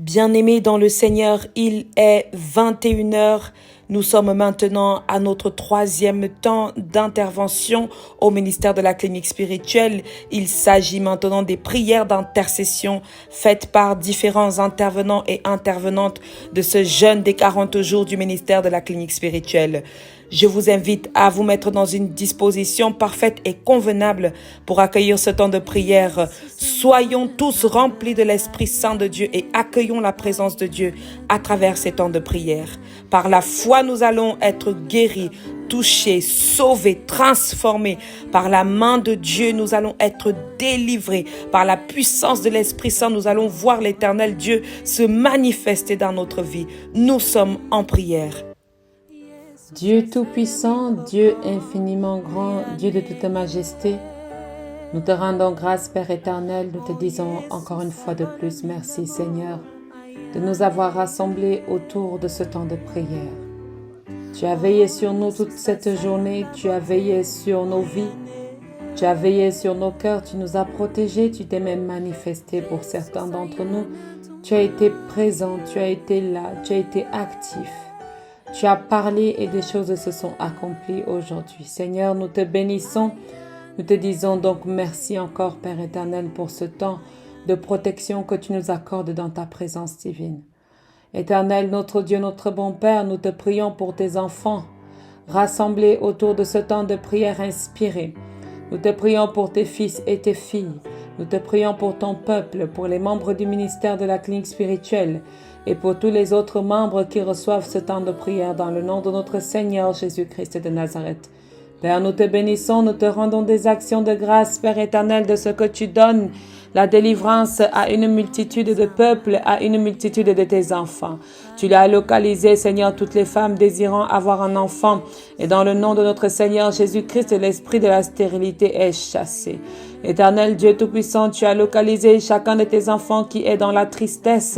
Bien-aimés dans le Seigneur, il est 21 heures. Nous sommes maintenant à notre troisième temps d'intervention au ministère de la clinique spirituelle. Il s'agit maintenant des prières d'intercession faites par différents intervenants et intervenantes de ce jeûne des 40 jours du ministère de la clinique spirituelle. Je vous invite à vous mettre dans une disposition parfaite et convenable pour accueillir ce temps de prière. Soyons tous remplis de l'Esprit Saint de Dieu et accueillons la présence de Dieu à travers ces temps de prière. Par la foi, nous allons être guéris, touchés, sauvés, transformés. Par la main de Dieu, nous allons être délivrés. Par la puissance de l'Esprit Saint, nous allons voir l'Éternel Dieu se manifester dans notre vie. Nous sommes en prière. Dieu Tout-Puissant, Dieu infiniment grand, Dieu de toute majesté, nous te rendons grâce, Père éternel, nous te disons encore une fois de plus, merci Seigneur, de nous avoir rassemblés autour de ce temps de prière. Tu as veillé sur nous toute cette journée, tu as veillé sur nos vies, tu as veillé sur nos cœurs, tu nous as protégés, tu t'es même manifesté pour certains d'entre nous. Tu as été présent, tu as été là, tu as été actif. Tu as parlé et des choses se sont accomplies aujourd'hui. Seigneur, nous te bénissons. Nous te disons donc merci encore, Père éternel, pour ce temps de protection que tu nous accordes dans ta présence divine. Éternel, notre Dieu, notre bon Père, nous te prions pour tes enfants rassemblés autour de ce temps de prière inspiré. Nous te prions pour tes fils et tes filles. Nous te prions pour ton peuple, pour les membres du ministère de la clinique spirituelle et pour tous les autres membres qui reçoivent ce temps de prière dans le nom de notre Seigneur Jésus-Christ de Nazareth. Père, nous te bénissons, nous te rendons des actions de grâce, Père éternel, de ce que tu donnes, la délivrance à une multitude de peuples, à une multitude de tes enfants. Tu l'as localisé, Seigneur, toutes les femmes désirant avoir un enfant. Et dans le nom de notre Seigneur Jésus-Christ, l'esprit de la stérilité est chassé. Éternel Dieu Tout-Puissant, tu as localisé chacun de tes enfants qui est dans la tristesse,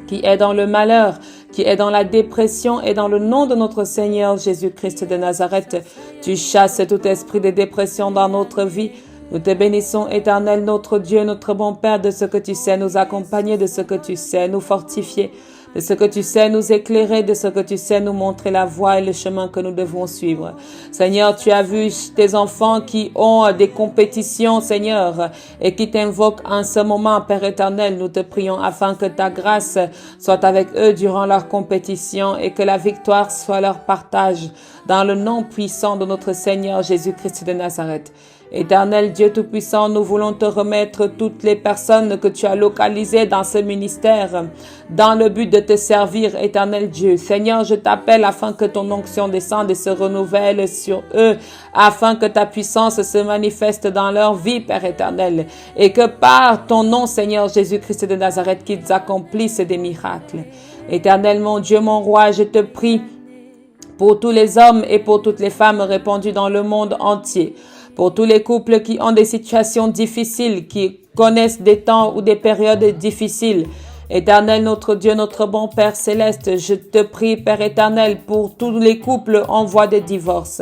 qui est dans le malheur, qui est dans la dépression, et dans le nom de notre Seigneur Jésus-Christ de Nazareth, tu chasses tout esprit de dépression dans notre vie. Nous te bénissons, Éternel, notre Dieu, notre bon Père, de ce que tu sais nous accompagner, de ce que tu sais nous fortifier, de ce que tu sais nous éclairer, de ce que tu sais nous montrer la voie et le chemin que nous devons suivre. Seigneur, tu as vu tes enfants qui ont des compétitions, Seigneur, et qui t'invoquent en ce moment, Père éternel. Nous te prions afin que ta grâce soit avec eux durant leur compétition et que la victoire soit leur partage dans le nom puissant de notre Seigneur Jésus-Christ de Nazareth. Éternel Dieu Tout-Puissant, nous voulons te remettre toutes les personnes que tu as localisées dans ce ministère, dans le but de te servir, Éternel Dieu. Seigneur, je t'appelle afin que ton onction descende et se renouvelle sur eux, afin que ta puissance se manifeste dans leur vie, Père éternel, et que par ton nom, Seigneur Jésus-Christ de Nazareth, qu'ils accomplissent des miracles. Éternel, mon Dieu, mon roi, je te prie pour tous les hommes et pour toutes les femmes répandues dans le monde entier, pour tous les couples qui ont des situations difficiles, qui connaissent des temps ou des périodes difficiles. Éternel, notre Dieu, notre bon Père céleste, je te prie, Père éternel, pour tous les couples en voie de divorce,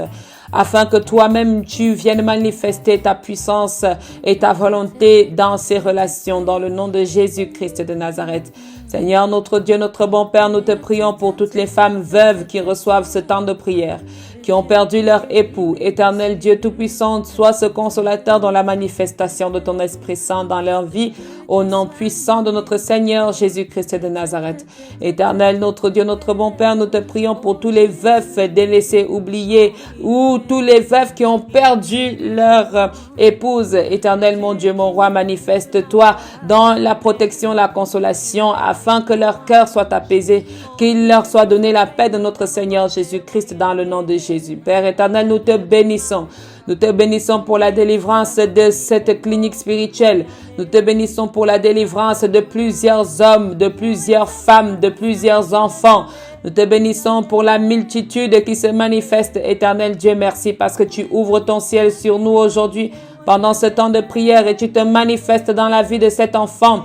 afin que toi-même tu viennes manifester ta puissance et ta volonté dans ces relations, dans le nom de Jésus-Christ de Nazareth. Seigneur, notre Dieu, notre bon Père, nous te prions pour toutes les femmes veuves qui reçoivent ce temps de prière, qui ont perdu leur époux. Éternel Dieu Tout-Puissant, sois ce consolateur dans la manifestation de ton Esprit Saint dans leur vie, au nom puissant de notre Seigneur Jésus-Christ de Nazareth. Éternel, notre Dieu, notre bon Père, nous te prions pour tous les veufs délaissés, oubliés, ou tous les veufs qui ont perdu leur épouse. Éternel, mon Dieu, mon roi, manifeste-toi dans la protection, la consolation, afin que leur cœur soit apaisé, qu'il leur soit donné la paix de notre Seigneur Jésus-Christ dans le nom de Jésus. Père éternel, nous te bénissons. Nous te bénissons pour la délivrance de cette clinique spirituelle. Nous te bénissons pour la délivrance de plusieurs hommes, de plusieurs femmes, de plusieurs enfants. Nous te bénissons pour la multitude qui se manifeste. Éternel Dieu, merci parce que tu ouvres ton ciel sur nous aujourd'hui pendant ce temps de prière et tu te manifestes dans la vie de cet enfant.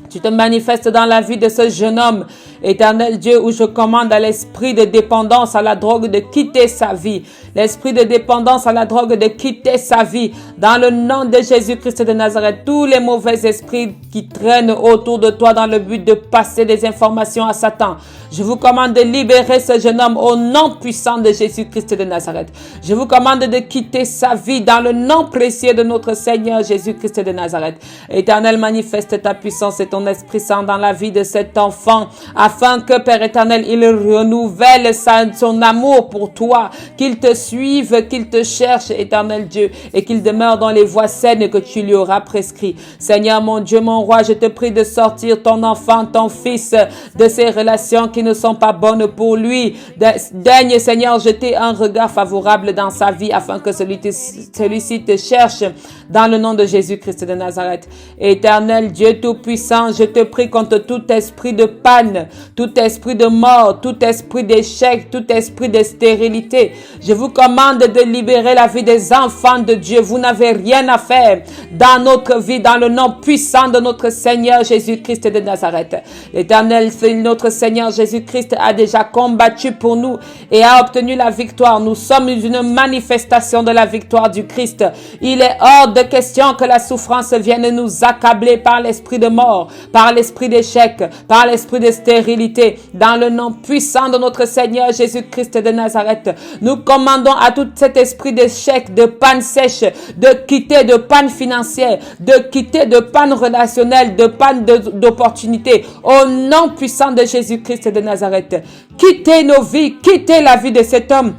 Tu te manifestes dans la vie de ce jeune homme, Éternel Dieu, où je commande à l'esprit de dépendance à la drogue de quitter sa vie. L'esprit de dépendance à la drogue de quitter sa vie. Dans le nom de Jésus-Christ de Nazareth, tous les mauvais esprits qui traînent autour de toi dans le but de passer des informations à Satan. Je vous commande de libérer ce jeune homme au nom puissant de Jésus-Christ de Nazareth. Je vous commande de quitter sa vie dans le nom précieux de notre Seigneur Jésus-Christ de Nazareth. Éternel, manifeste ta puissance et ton Esprit Saint dans la vie de cet enfant, afin que, Père éternel, il renouvelle son amour pour toi, qu'il te suive, qu'il te cherche, éternel Dieu, et qu'il demeure dans les voies saines que tu lui auras prescrites. Seigneur, mon Dieu, mon roi, je te prie de sortir ton enfant, ton fils, de ces relations qui ne sont pas bonnes pour lui. Daigne, Seigneur, jeter un regard favorable dans sa vie, afin que celui-ci te cherche, dans le nom de Jésus-Christ de Nazareth. Éternel Dieu Tout-Puissant, je te prie contre tout esprit de panne, tout esprit de mort, tout esprit d'échec, tout esprit de stérilité. Je vous commande de libérer la vie des enfants de Dieu. Vous n'avez rien à faire dans notre vie, dans le nom puissant de notre Seigneur Jésus-Christ de Nazareth. L'Éternel, notre Seigneur Jésus-Christ a déjà combattu pour nous et a obtenu la victoire. Nous sommes une manifestation de la victoire du Christ. Il est hors de question que la souffrance vienne nous accabler par l'esprit de mort, par l'esprit d'échec, par l'esprit de stérilité. Dans le nom puissant de notre Seigneur Jésus-Christ de Nazareth, nous commandons à tout cet esprit d'échec, de panne sèche, de quitter, de panne financière, de quitter, de panne relationnelle, de panne d'opportunité. Au nom puissant de Jésus-Christ de Nazareth, quittez nos vies, quittez la vie de cet homme,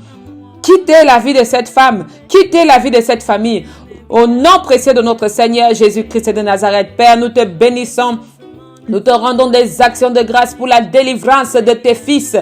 quittez la vie de cette femme, quittez la vie de cette famille. Au nom précieux de notre Seigneur Jésus-Christ de Nazareth, Père, nous te bénissons. Nous te rendons des actions de grâce pour la délivrance de tes fils.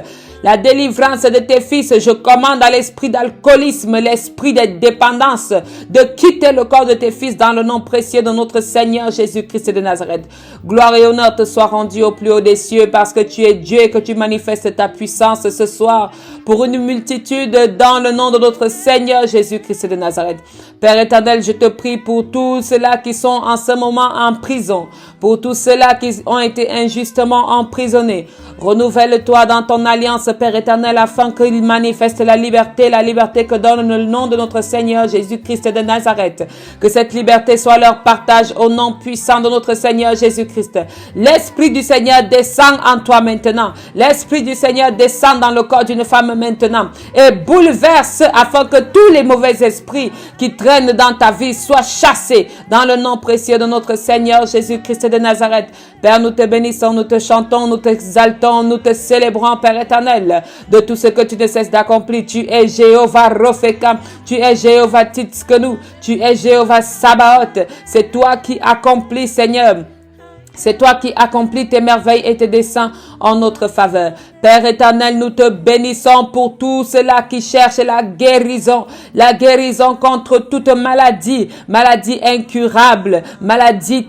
La délivrance de tes fils, je commande à l'esprit d'alcoolisme, l'esprit de dépendance, de quitter le corps de tes fils dans le nom précieux de notre Seigneur Jésus-Christ de Nazareth. Gloire et honneur te soient rendus au plus haut des cieux parce que tu es Dieu et que tu manifestes ta puissance ce soir pour une multitude dans le nom de notre Seigneur Jésus-Christ de Nazareth. Père éternel, je te prie pour tous ceux-là qui sont en ce moment en prison, pour tous ceux-là qui ont été injustement emprisonnés. Renouvelle-toi dans ton alliance, Père éternel, afin qu'ils manifestent la liberté que donne le nom de notre Seigneur Jésus-Christ de Nazareth. Que cette liberté soit leur partage au nom puissant de notre Seigneur Jésus-Christ. L'Esprit du Seigneur descend en toi maintenant. L'Esprit du Seigneur descend dans le corps d'une femme maintenant et bouleverse afin que tous les mauvais esprits qui traînent dans ta vie soient chassés dans le nom précieux de notre Seigneur Jésus-Christ de Nazareth. Père, nous te bénissons, nous te chantons, nous t'exaltons, nous te célébrons, Père éternel, de tout ce que tu ne cesses d'accomplir. Tu es Jéhovah Ropheka, tu es Jéhovah Titskenu, tu es Jéhovah Sabaoth. C'est toi qui accomplis, Seigneur. C'est toi qui accomplis tes merveilles et tes desseins en notre faveur. Père éternel, nous te bénissons pour tous ceux-là qui cherchent la guérison contre toute maladie, maladie incurable, maladie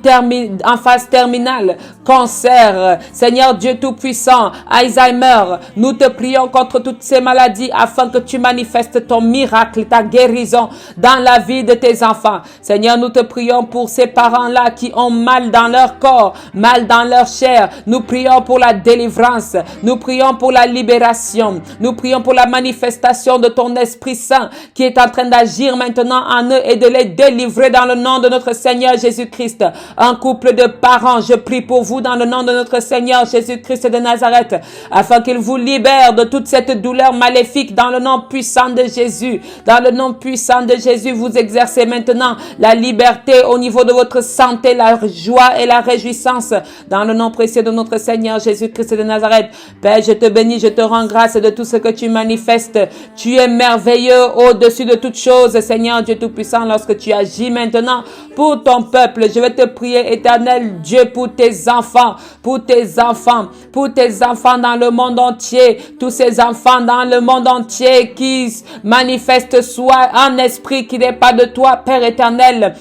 en phase terminale, cancer, Seigneur Dieu Tout-Puissant, Alzheimer. Nous te prions contre toutes ces maladies afin que tu manifestes ton miracle, ta guérison dans la vie de tes enfants. Seigneur, nous te prions pour ces parents-là qui ont mal dans leur corps, mal dans leur chair. Nous prions pour la délivrance. Nous prions pour la libération. Nous prions pour la manifestation de ton Esprit Saint qui est en train d'agir maintenant en eux et de les délivrer dans le nom de notre Seigneur Jésus-Christ. Un couple de parents, je prie pour vous dans le nom de notre Seigneur Jésus-Christ de Nazareth, afin qu'il vous libère de toute cette douleur maléfique dans le nom puissant de Jésus. Dans le nom puissant de Jésus, vous exercez maintenant la liberté au niveau de votre santé, la joie et la réjouissance dans le nom précieux de notre Seigneur Jésus-Christ de Nazareth. Père, je te bénis, je te rends grâce de tout ce que tu manifestes. Tu es merveilleux au-dessus de toutes choses, Seigneur Dieu Tout-Puissant, lorsque tu agis maintenant pour ton peuple. Je vais te prier, éternel Dieu, pour tes enfants, pour tes enfants dans le monde entier, tous ces enfants dans le monde entier qui manifestent soit un esprit qui n'est pas de toi, Père éternel.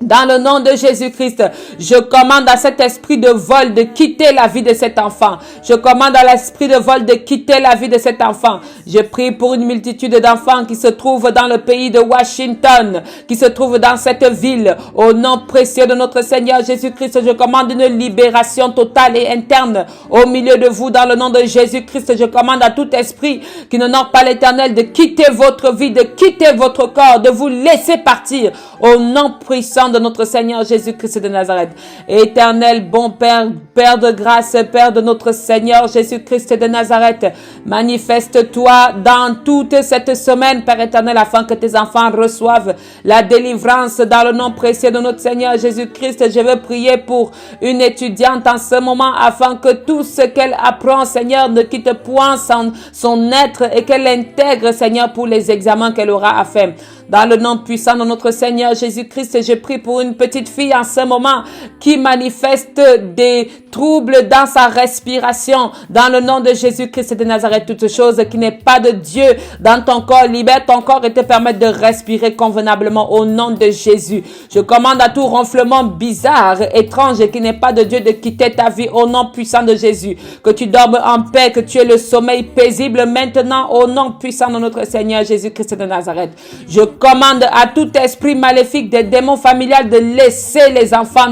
Dans le nom de Jésus-Christ, je commande à cet esprit de vol de quitter la vie de cet enfant. Je commande à l'esprit de vol de quitter la vie de cet enfant. Je prie pour une multitude d'enfants qui se trouvent dans le pays de Washington, qui se trouvent dans cette ville. Au nom précieux de notre Seigneur Jésus-Christ, je commande une libération totale et interne au milieu de vous. Dans le nom de Jésus-Christ, je commande à tout esprit qui n'honore pas l'Éternel de quitter votre vie, de quitter votre corps, de vous laisser partir. Au nom puissant de notre Seigneur Jésus-Christ de Nazareth. Éternel, bon Père, Père de grâce, Père de notre Seigneur Jésus-Christ de Nazareth, manifeste-toi dans toute cette semaine, Père éternel, afin que tes enfants reçoivent la délivrance dans le nom précieux de notre Seigneur Jésus-Christ. Je veux prier pour une étudiante en ce moment afin que tout ce qu'elle apprend, Seigneur, ne quitte point son être et qu'elle l'intègre, Seigneur, pour les examens qu'elle aura à faire. Dans le nom puissant de notre Seigneur Jésus-Christ, je prie pour une petite fille en ce moment qui manifeste des troubles dans sa respiration. Dans le nom de Jésus-Christ de Nazareth, toute chose qui n'est pas de Dieu dans ton corps, libère ton corps et te permette de respirer convenablement au nom de Jésus. Je commande à tout ronflement bizarre, étrange et qui n'est pas de Dieu de quitter ta vie au nom puissant de Jésus. Que tu dormes en paix, que tu aies le sommeil paisible maintenant au nom puissant de notre Seigneur Jésus-Christ de Nazareth. Je commande à tout esprit maléfique des démons familiales de laisser les enfants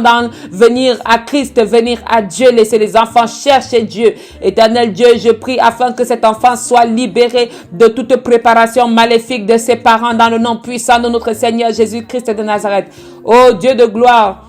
venir à Christ, venir à Dieu, laisser les enfants chercher Dieu. Éternel Dieu, je prie afin que cet enfant soit libéré de toute préparation maléfique de ses parents dans le nom puissant de notre Seigneur Jésus-Christ de Nazareth. Ô Dieu de gloire,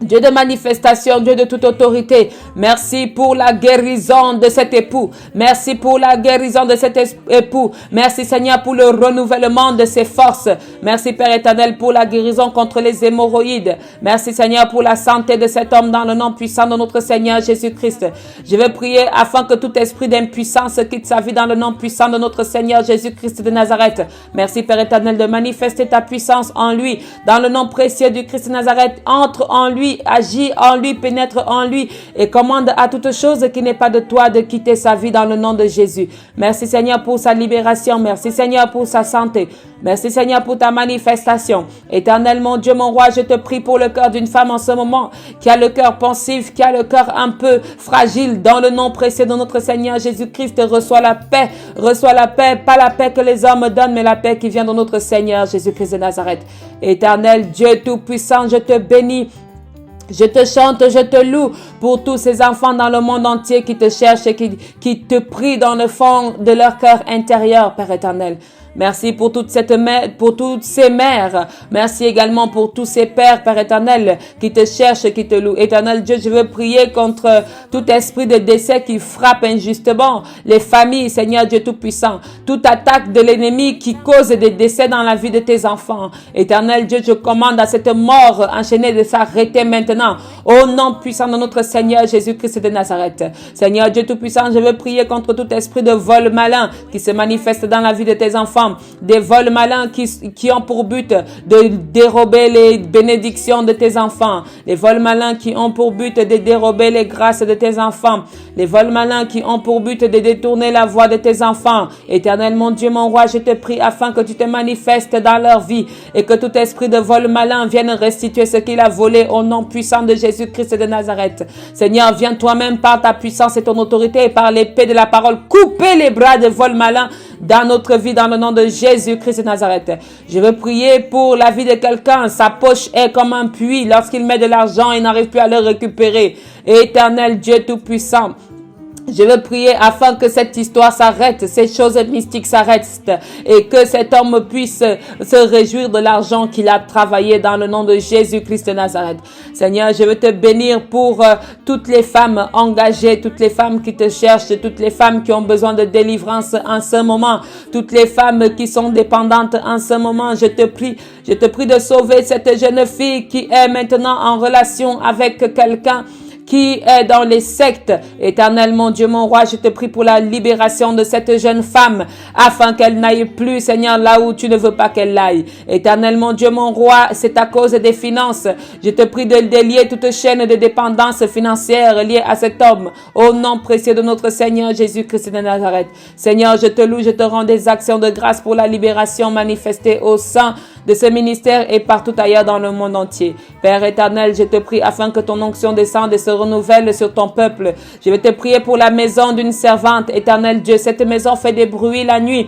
Dieu de manifestation, Dieu de toute autorité, merci pour la guérison de cet époux. Merci pour la guérison de cet époux. Merci Seigneur pour le renouvellement de ses forces. Merci Père éternel pour la guérison contre les hémorroïdes. Merci Seigneur pour la santé de cet homme dans le nom puissant de notre Seigneur Jésus-Christ. Je vais prier afin que tout esprit d'impuissance quitte sa vie dans le nom puissant de notre Seigneur Jésus-Christ de Nazareth. Merci Père éternel de manifester ta puissance en lui. Dans le nom précieux du Christ de Nazareth, entre en lui, agis en lui, pénètre en lui et commande à toute chose qui n'est pas de toi de quitter sa vie dans le nom de Jésus. Merci Seigneur pour sa libération. Merci Seigneur pour sa santé. Merci Seigneur pour ta manifestation. Éternel mon Dieu, mon roi, je te prie pour le cœur d'une femme en ce moment qui a le cœur pensif, qui a le cœur un peu fragile. Dans le nom précieux de notre Seigneur Jésus-Christ, reçois la paix. Reçois la paix, pas la paix que les hommes donnent, mais la paix qui vient de notre Seigneur Jésus-Christ de Nazareth. Éternel Dieu Tout-Puissant, je te bénis. Je te chante, je te loue pour tous ces enfants dans le monde entier qui te cherchent et qui te prient dans le fond de leur cœur intérieur, Père éternel. Merci pour toute cette mère, pour toutes ces mères. Merci également pour tous ces pères, Père éternel, qui te cherchent, qui te louent. Éternel Dieu, je veux prier contre tout esprit de décès qui frappe injustement les familles, Seigneur Dieu Tout-Puissant. Toute attaque de l'ennemi qui cause des décès dans la vie de tes enfants. Éternel Dieu, je commande à cette mort enchaînée de s'arrêter maintenant. Au nom puissant de notre Seigneur Jésus-Christ de Nazareth. Seigneur Dieu Tout-Puissant, je veux prier contre tout esprit de vol malin qui se manifeste dans la vie de tes enfants. Des vols malins qui ont pour but de dérober les bénédictions de tes enfants. Les vols malins qui ont pour but de dérober les grâces de tes enfants. Les vols malins qui ont pour but de détourner la voix de tes enfants. Éternel mon Dieu, mon roi, je te prie afin que tu te manifestes dans leur vie et que tout esprit de vol malin vienne restituer ce qu'il a volé au nom puissant de Jésus-Christ de Nazareth. Seigneur, viens toi-même par ta puissance et ton autorité et par l'épée de la parole couper les bras de vol malin dans notre vie dans le nom de Jésus-Christ de Nazareth. Je veux prier pour la vie de quelqu'un. Sa poche est comme un puits. Lorsqu'il met de l'argent, il n'arrive plus à le récupérer. Éternel Dieu Tout-Puissant, je veux prier afin que cette histoire s'arrête, ces choses mystiques s'arrêtent et que cet homme puisse se réjouir de l'argent qu'il a travaillé dans le nom de Jésus-Christ de Nazareth. Seigneur, je veux te bénir pour toutes les femmes engagées, toutes les femmes qui te cherchent, toutes les femmes qui ont besoin de délivrance en ce moment, toutes les femmes qui sont dépendantes en ce moment. Je te prie de sauver cette jeune fille qui est maintenant en relation avec quelqu'un qui est dans les sectes. Éternel, mon Dieu, mon roi, je te prie pour la libération de cette jeune femme, afin qu'elle n'aille plus, Seigneur, là où tu ne veux pas qu'elle aille. Éternel, mon Dieu, mon roi, c'est à cause des finances. Je te prie de délier toute chaîne de dépendance financière liée à cet homme. Au nom précieux de notre Seigneur Jésus-Christ de Nazareth. Seigneur, je te loue, je te rends des actions de grâce pour la libération manifestée au sein de ce ministère et partout ailleurs dans le monde entier. Père éternel, je te prie afin que ton onction descende et se renouvelle sur ton peuple. Je vais te prier pour la maison d'une servante. Éternel Dieu, cette maison fait des bruits la nuit.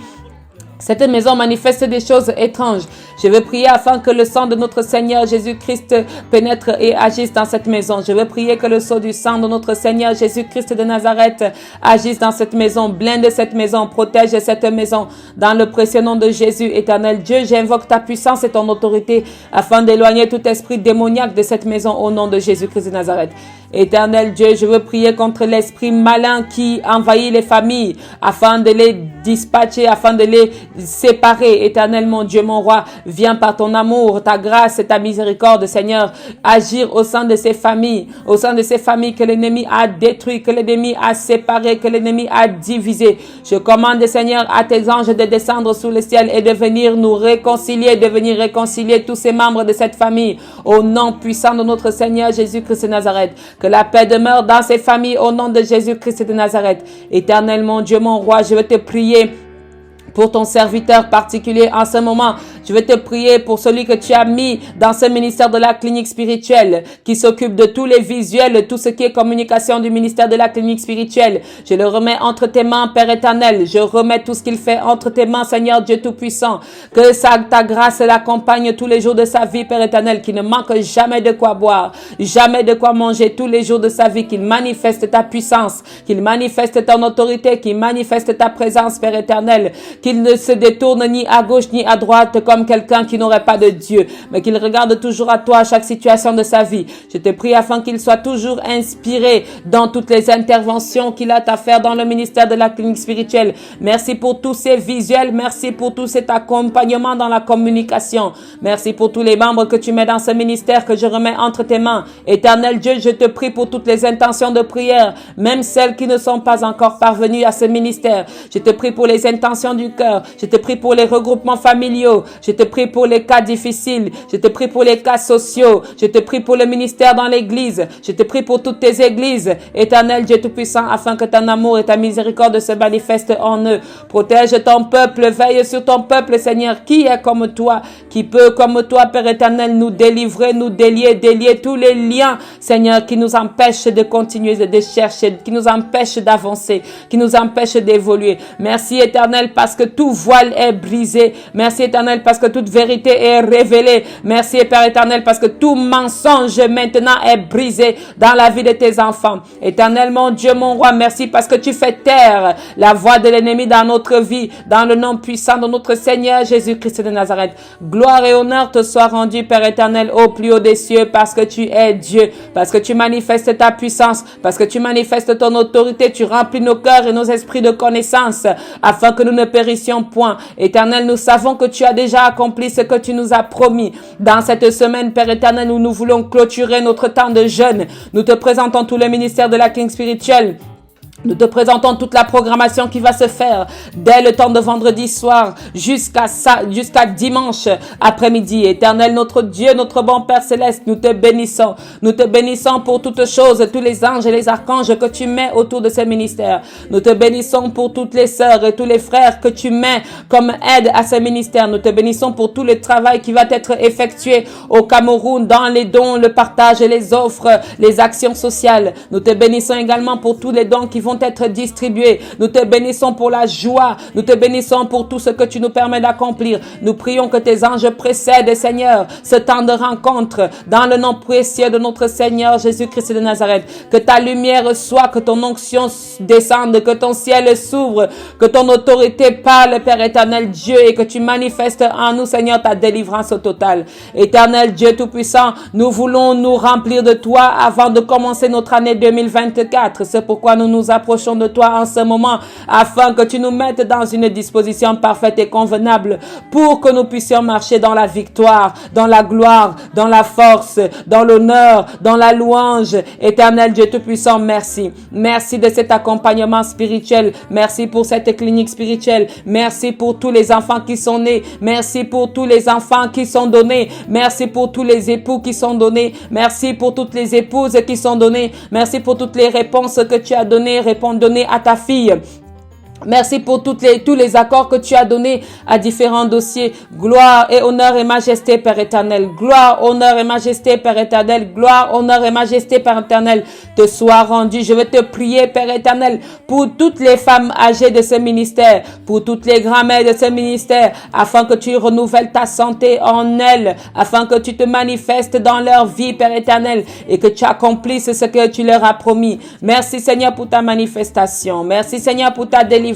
Cette maison manifeste des choses étranges. Je veux prier afin que le sang de notre Seigneur Jésus-Christ pénètre et agisse dans cette maison. Je veux prier que le sceau du sang de notre Seigneur Jésus-Christ de Nazareth agisse dans cette maison, blinde cette maison, protège cette maison. Dans le précieux nom de Jésus, éternel Dieu, j'invoque ta puissance et ton autorité afin d'éloigner tout esprit démoniaque de cette maison au nom de Jésus-Christ de Nazareth. Éternel Dieu, je veux prier contre l'esprit malin qui envahit les familles afin de les dispatcher, afin de les séparer. Éternel mon Dieu, mon roi, viens par ton amour, ta grâce et ta miséricorde, Seigneur, agir au sein de ces familles, que l'ennemi a détruit, que l'ennemi a séparé, que l'ennemi a divisé. Je commande, Seigneur, à tes anges de descendre sous le ciel et de venir nous réconcilier, tous ces membres de cette famille, au nom puissant de notre Seigneur Jésus-Christ de Nazareth. Que la paix demeure dans ces familles au nom de Jésus-Christ de Nazareth. Éternel mon Dieu, mon roi, je veux te prier pour ton serviteur particulier en ce moment. Je veux te prier pour celui que tu as mis dans ce ministère de la clinique spirituelle, qui s'occupe de tous les visuels, tout ce qui est communication du ministère de la clinique spirituelle. Je le remets entre tes mains, Père éternel. Je remets tout ce qu'il fait entre tes mains, Seigneur Dieu Tout-Puissant. Que ta grâce l'accompagne tous les jours de sa vie, Père éternel, qu'il ne manque jamais de quoi boire, jamais de quoi manger tous les jours de sa vie, qu'il manifeste ta puissance, qu'il manifeste ton autorité, qu'il manifeste ta présence, Père éternel, qu'il ne se détourne ni à gauche ni à droite comme quelqu'un qui n'aurait pas de Dieu, mais qu'il regarde toujours à toi à chaque situation de sa vie. Je te prie afin qu'il soit toujours inspiré dans toutes les interventions qu'il a à faire dans le ministère de la clinique spirituelle. Merci pour tous ces visuels, merci pour tout cet accompagnement dans la communication. Merci pour tous les membres que tu mets dans ce ministère que je remets entre tes mains. Éternel Dieu, je te prie pour toutes les intentions de prière, même celles qui ne sont pas encore parvenues à ce ministère. Je te prie pour les intentions du cœur. Je te prie pour les regroupements familiaux. Je te prie pour les cas difficiles. Je te prie pour les cas sociaux. Je te prie pour le ministère dans l'église. Je te prie pour toutes tes églises. Éternel Dieu Tout-Puissant, afin que ton amour et ta miséricorde se manifestent en eux. Protège ton peuple. Veille sur ton peuple, Seigneur. Qui est comme toi? Qui peut, comme toi, Père éternel, nous délivrer, nous délier tous les liens, Seigneur, qui nous empêchent de continuer de chercher, qui nous empêchent d'avancer, qui nous empêchent d'évoluer. Merci, éternel, parce que tout voile est brisé. Merci, éternel, parce que toute vérité est révélée. Merci, Père éternel, parce que tout mensonge maintenant est brisé dans la vie de tes enfants. Éternel, mon Dieu, mon roi, merci parce que tu fais taire la voix de l'ennemi dans notre vie, dans le nom puissant de notre Seigneur Jésus-Christ de Nazareth. Gloire et honneur te soient rendus, Père éternel, au plus haut des cieux, parce que tu es Dieu, parce que tu manifestes ta puissance, parce que tu manifestes ton autorité, tu remplis nos cœurs et nos esprits de connaissance, afin que nous ne périssions point. Éternel, nous savons que tu as déjà accompli ce que tu nous as promis. Dans cette semaine, Père éternel, où nous voulons clôturer notre temps de jeûne, nous te présentons tout le ministère de la clinique spirituelle. Nous te présentons toute la programmation qui va se faire dès le temps de vendredi soir jusqu'à dimanche après-midi. Éternel, notre Dieu, notre bon Père Céleste, nous te bénissons. Nous te bénissons pour toutes choses, tous les anges et les archanges que tu mets autour de ce ministère. Nous te bénissons pour toutes les sœurs et tous les frères que tu mets comme aide à ce ministère. Nous te bénissons pour tout le travail qui va être effectué au Cameroun dans les dons, le partage, les offres, les actions sociales. Nous te bénissons également pour tous les dons qui vont être distribués. Nous te bénissons pour la joie. Nous te bénissons pour tout ce que tu nous permets d'accomplir. Nous prions que tes anges précèdent, Seigneur, ce temps de rencontre dans le nom précieux de notre Seigneur Jésus-Christ de Nazareth. Que ta lumière soit, que ton onction descende, que ton ciel s'ouvre, que ton autorité parle, Père éternel Dieu, et que tu manifestes en nous, Seigneur, ta délivrance au total. Éternel Dieu Tout-Puissant, nous voulons nous remplir de toi avant de commencer notre année 2024. C'est pourquoi nous nous apprêtons approchons de toi en ce moment afin que tu nous mettes dans une disposition parfaite et convenable pour que nous puissions marcher dans la victoire, dans la gloire, dans la force, dans l'honneur, dans la louange. Éternel Dieu Tout-Puissant, merci. Merci de cet accompagnement spirituel. Merci pour cette clinique spirituelle. Merci pour tous les enfants qui sont nés. Merci pour tous les enfants qui sont donnés. Merci pour tous les époux qui sont donnés. Merci pour toutes les épouses qui sont données. Merci pour toutes les réponses que tu as données à ta fille. Merci pour tous les accords que tu as donnés à différents dossiers. Gloire et honneur et majesté, Père éternel. Gloire, honneur et majesté, Père éternel. Gloire, honneur et majesté, Père éternel, te soit rendu. Je veux te prier, Père éternel, pour toutes les femmes âgées de ce ministère, pour toutes les grand-mères de ce ministère, afin que tu renouvelles ta santé en elles, afin que tu te manifestes dans leur vie, Père éternel, et que tu accomplisses ce que tu leur as promis. Merci, Seigneur, pour ta manifestation. Merci, Seigneur, pour ta délivrance.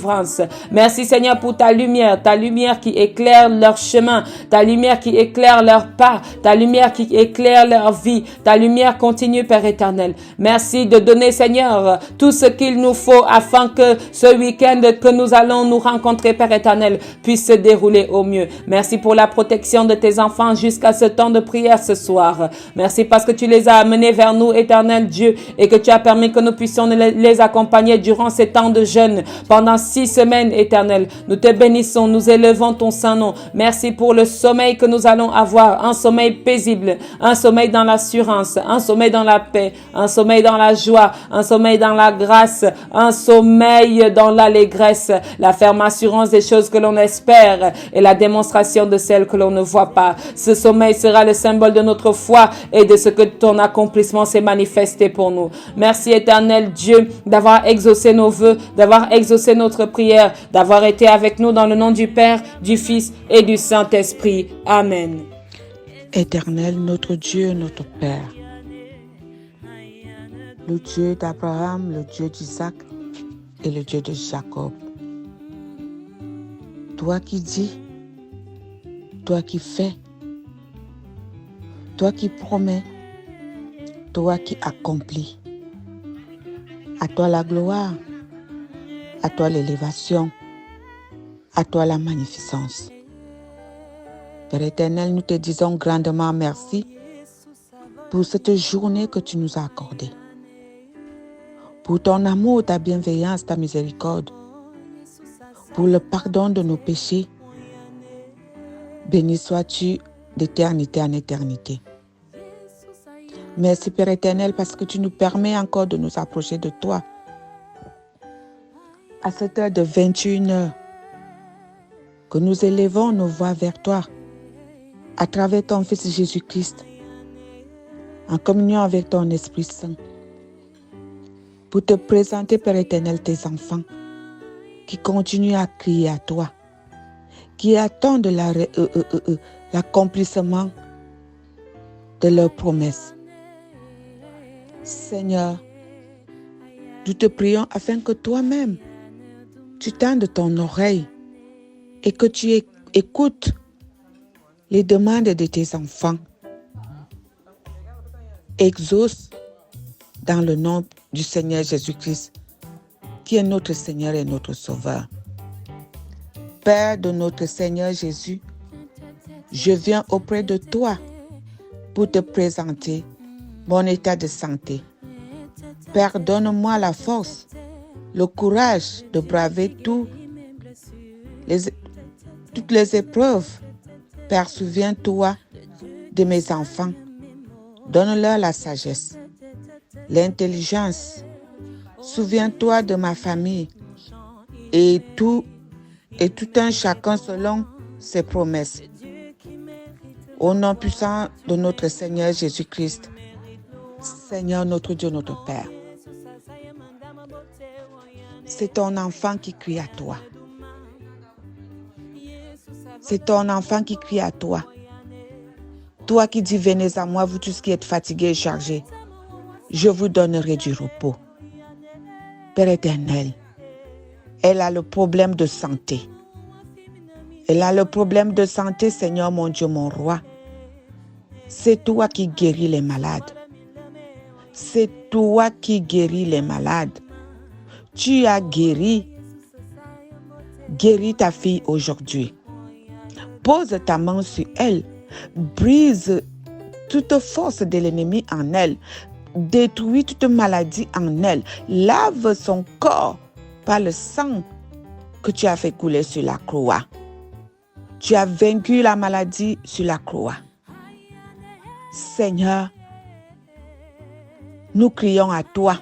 Merci Seigneur pour ta lumière qui éclaire leur chemin, ta lumière qui éclaire leurs pas, ta lumière qui éclaire leur vie, ta lumière continue, Père éternel. Merci de donner, Seigneur, tout ce qu'il nous faut afin que ce week-end que nous allons nous rencontrer, Père éternel, puisse se dérouler au mieux. Merci pour la protection de tes enfants jusqu'à ce temps de prière ce soir. Merci parce que tu les as amenés vers nous, éternel Dieu, et que tu as permis que nous puissions les accompagner durant ces temps de jeûne, pendant 6 semaines, éternel. Nous te bénissons, nous élevons ton saint nom. Merci pour le sommeil que nous allons avoir, un sommeil paisible, un sommeil dans l'assurance, un sommeil dans la paix, un sommeil dans la joie, un sommeil dans la grâce, un sommeil dans l'allégresse, la ferme assurance des choses que l'on espère et la démonstration de celles que l'on ne voit pas. Ce sommeil sera le symbole de notre foi et de ce que ton accomplissement s'est manifesté pour nous. Merci, éternel Dieu, d'avoir exaucé nos vœux, d'avoir exaucé notre prière, d'avoir été avec nous dans le nom du Père, du Fils et du Saint-Esprit. Amen. Éternel, notre Dieu, notre Père, le Dieu d'Abraham, le Dieu d'Isaac et le Dieu de Jacob. Toi qui dis, toi qui fais, toi qui promets, toi qui accomplis. À toi la gloire, à toi l'élévation, à toi la magnificence. Père éternel, nous te disons grandement merci pour cette journée que tu nous as accordée. Pour ton amour, ta bienveillance, ta miséricorde. Pour le pardon de nos péchés. Béni sois-tu d'éternité en éternité. Merci Père éternel parce que tu nous permets encore de nous approcher de toi. À cette heure de 21h, que nous élevons nos voix vers toi à travers ton Fils Jésus-Christ, en communion avec ton Esprit Saint, pour te présenter, Père éternel, tes enfants qui continuent à crier à toi, qui attendent l'accomplissement de leurs promesses. Seigneur, nous te prions afin que toi-même, tu tendes ton oreille et que tu écoutes les demandes de tes enfants. Exauce dans le nom du Seigneur Jésus-Christ, qui est notre Seigneur et notre Sauveur. Père de notre Seigneur Jésus, je viens auprès de toi pour te présenter mon état de santé. Père, donne-moi la force, le courage de braver toutes les épreuves. Père, souviens-toi de mes enfants. Donne-leur la sagesse, l'intelligence. Souviens-toi de ma famille et tout un chacun selon ses promesses. Au nom puissant de notre Seigneur Jésus-Christ, Seigneur notre Dieu, notre Père. C'est ton enfant qui crie à toi. C'est ton enfant qui crie à toi. Toi qui dis, venez à moi, vous tous qui êtes fatigués et chargés. Je vous donnerai du repos. Père éternel, elle a le problème de santé. Elle a le problème de santé, Seigneur mon Dieu, mon roi. C'est toi qui guéris les malades. C'est toi qui guéris les malades. Tu as guéri ta fille aujourd'hui. Pose ta main sur elle. Brise toute force de l'ennemi en elle. Détruis toute maladie en elle. Lave son corps par le sang que tu as fait couler sur la croix. Tu as vaincu la maladie sur la croix. Seigneur, nous crions à toi.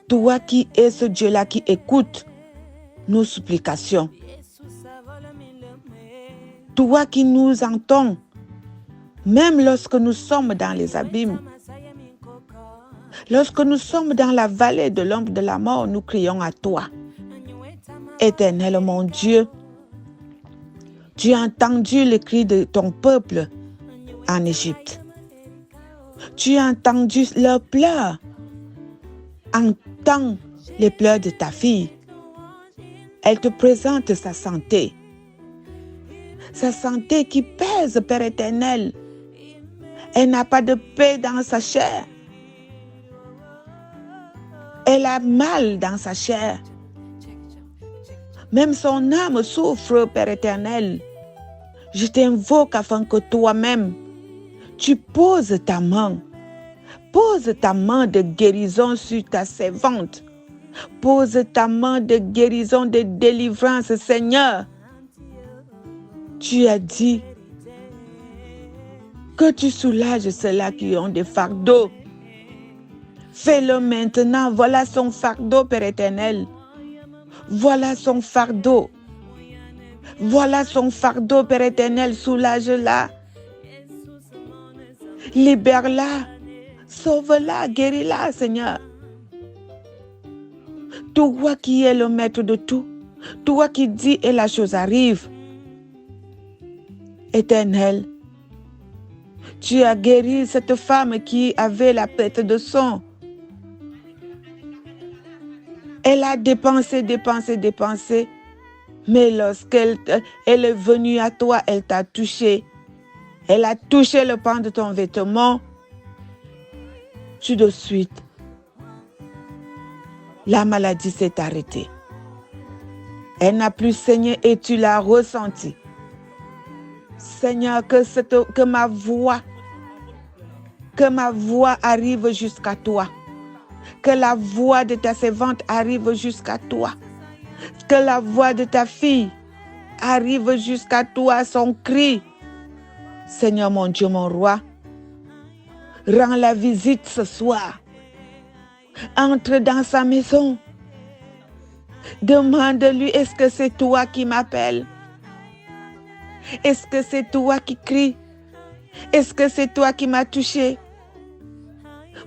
Toi qui es ce Dieu-là qui écoute nos supplications. Toi qui nous entends, même lorsque nous sommes dans les abîmes. Lorsque nous sommes dans la vallée de l'ombre de la mort, nous crions à toi. Éternel mon Dieu, tu as entendu le cri de ton peuple en Égypte. Tu as entendu leurs pleurs. Entends les pleurs de ta fille. Elle te présente sa santé. Sa santé qui pèse, Père éternel. Elle n'a pas de paix dans sa chair. Elle a mal dans sa chair. Même son âme souffre, Père éternel. Je t'invoque afin que toi-même, tu poses ta main. Pose ta main de guérison sur ta servante. Pose ta main de guérison, de délivrance, Seigneur. Tu as dit que tu soulages ceux-là qui ont des fardeaux. Fais-le maintenant. Voilà son fardeau, Père éternel. Voilà son fardeau. Voilà son fardeau, Père éternel. Soulage-la. Libère-la. Sauve-la. Guéris-la, Seigneur. Toi qui es le maître de tout. Toi qui dis et la chose arrive. Éternel, tu as guéri cette femme qui avait la perte de sang. Elle a dépensé, mais lorsqu'elle est venue à toi, elle t'a touché. Elle a touché le pan de ton vêtement. Tout de suite, la maladie s'est arrêtée. Elle n'a plus saigné et tu l'as ressenti. Seigneur, que ma voix arrive jusqu'à toi. Que la voix de ta servante arrive jusqu'à toi. Que la voix de ta fille arrive jusqu'à toi, son cri. Seigneur mon Dieu, mon roi, rends la visite ce soir. Entre dans sa maison. Demande-lui, est-ce que c'est toi qui m'appelles? Est-ce que c'est toi qui cries? Est-ce que c'est toi qui m'as touché?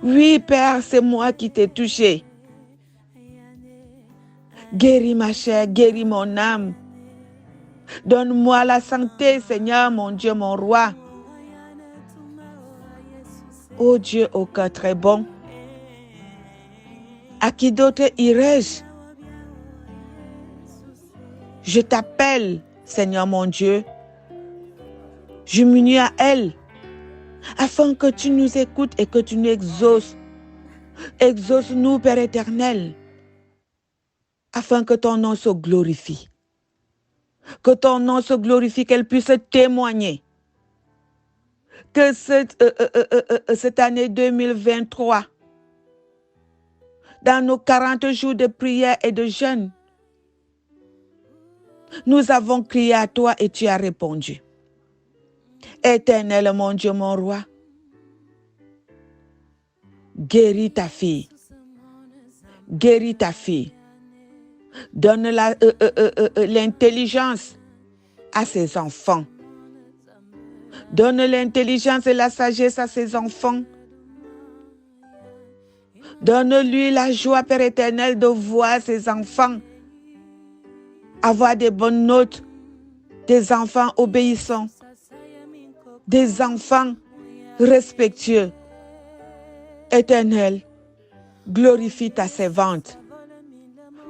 Oui, Père, c'est moi qui t'ai touché. Guéris ma chair, guéris mon âme. Donne-moi la santé, Seigneur, mon Dieu, mon roi. Ô Dieu, au cœur très bon. À qui d'autre irai-je? Je t'appelle, Seigneur mon Dieu. Je m'unis à elle, afin que tu nous écoutes et que tu nous exauces. Exauce-nous, Père éternel, afin que ton nom se glorifie. Que ton nom se glorifie, qu'elle puisse témoigner. Que cette année 2023, dans nos 40 jours de prière et de jeûne, nous avons crié à toi et tu as répondu. Éternel, mon Dieu, mon roi, guéris ta fille. Guéris ta fille. Donne l'intelligence à ses enfants. Donne l'intelligence et la sagesse à ses enfants. Donne-lui la joie, Père éternel, de voir ses enfants avoir des bonnes notes, des enfants obéissants, des enfants respectueux. Éternel, glorifie ta servante.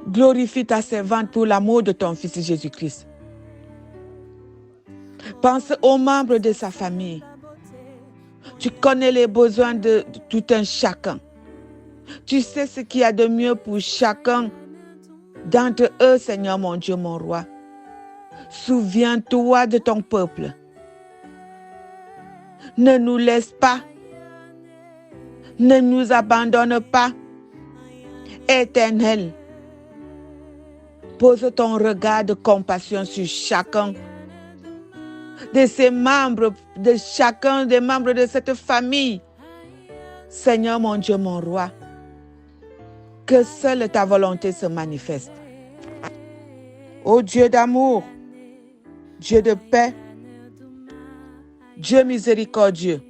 Glorifie ta servante pour l'amour de ton Fils Jésus-Christ. Pense aux membres de sa famille. Tu connais les besoins de tout un chacun. Tu sais ce qu'il y a de mieux pour chacun d'entre eux, Seigneur mon Dieu, mon roi. Souviens-toi de ton peuple. Ne nous laisse pas. Ne nous abandonne pas. Éternel, pose ton regard de compassion sur chacun de ces membres, de chacun des membres de cette famille. Seigneur mon Dieu, mon roi, que seule ta volonté se manifeste. Ô Dieu d'amour, Dieu de paix, Dieu miséricordieux,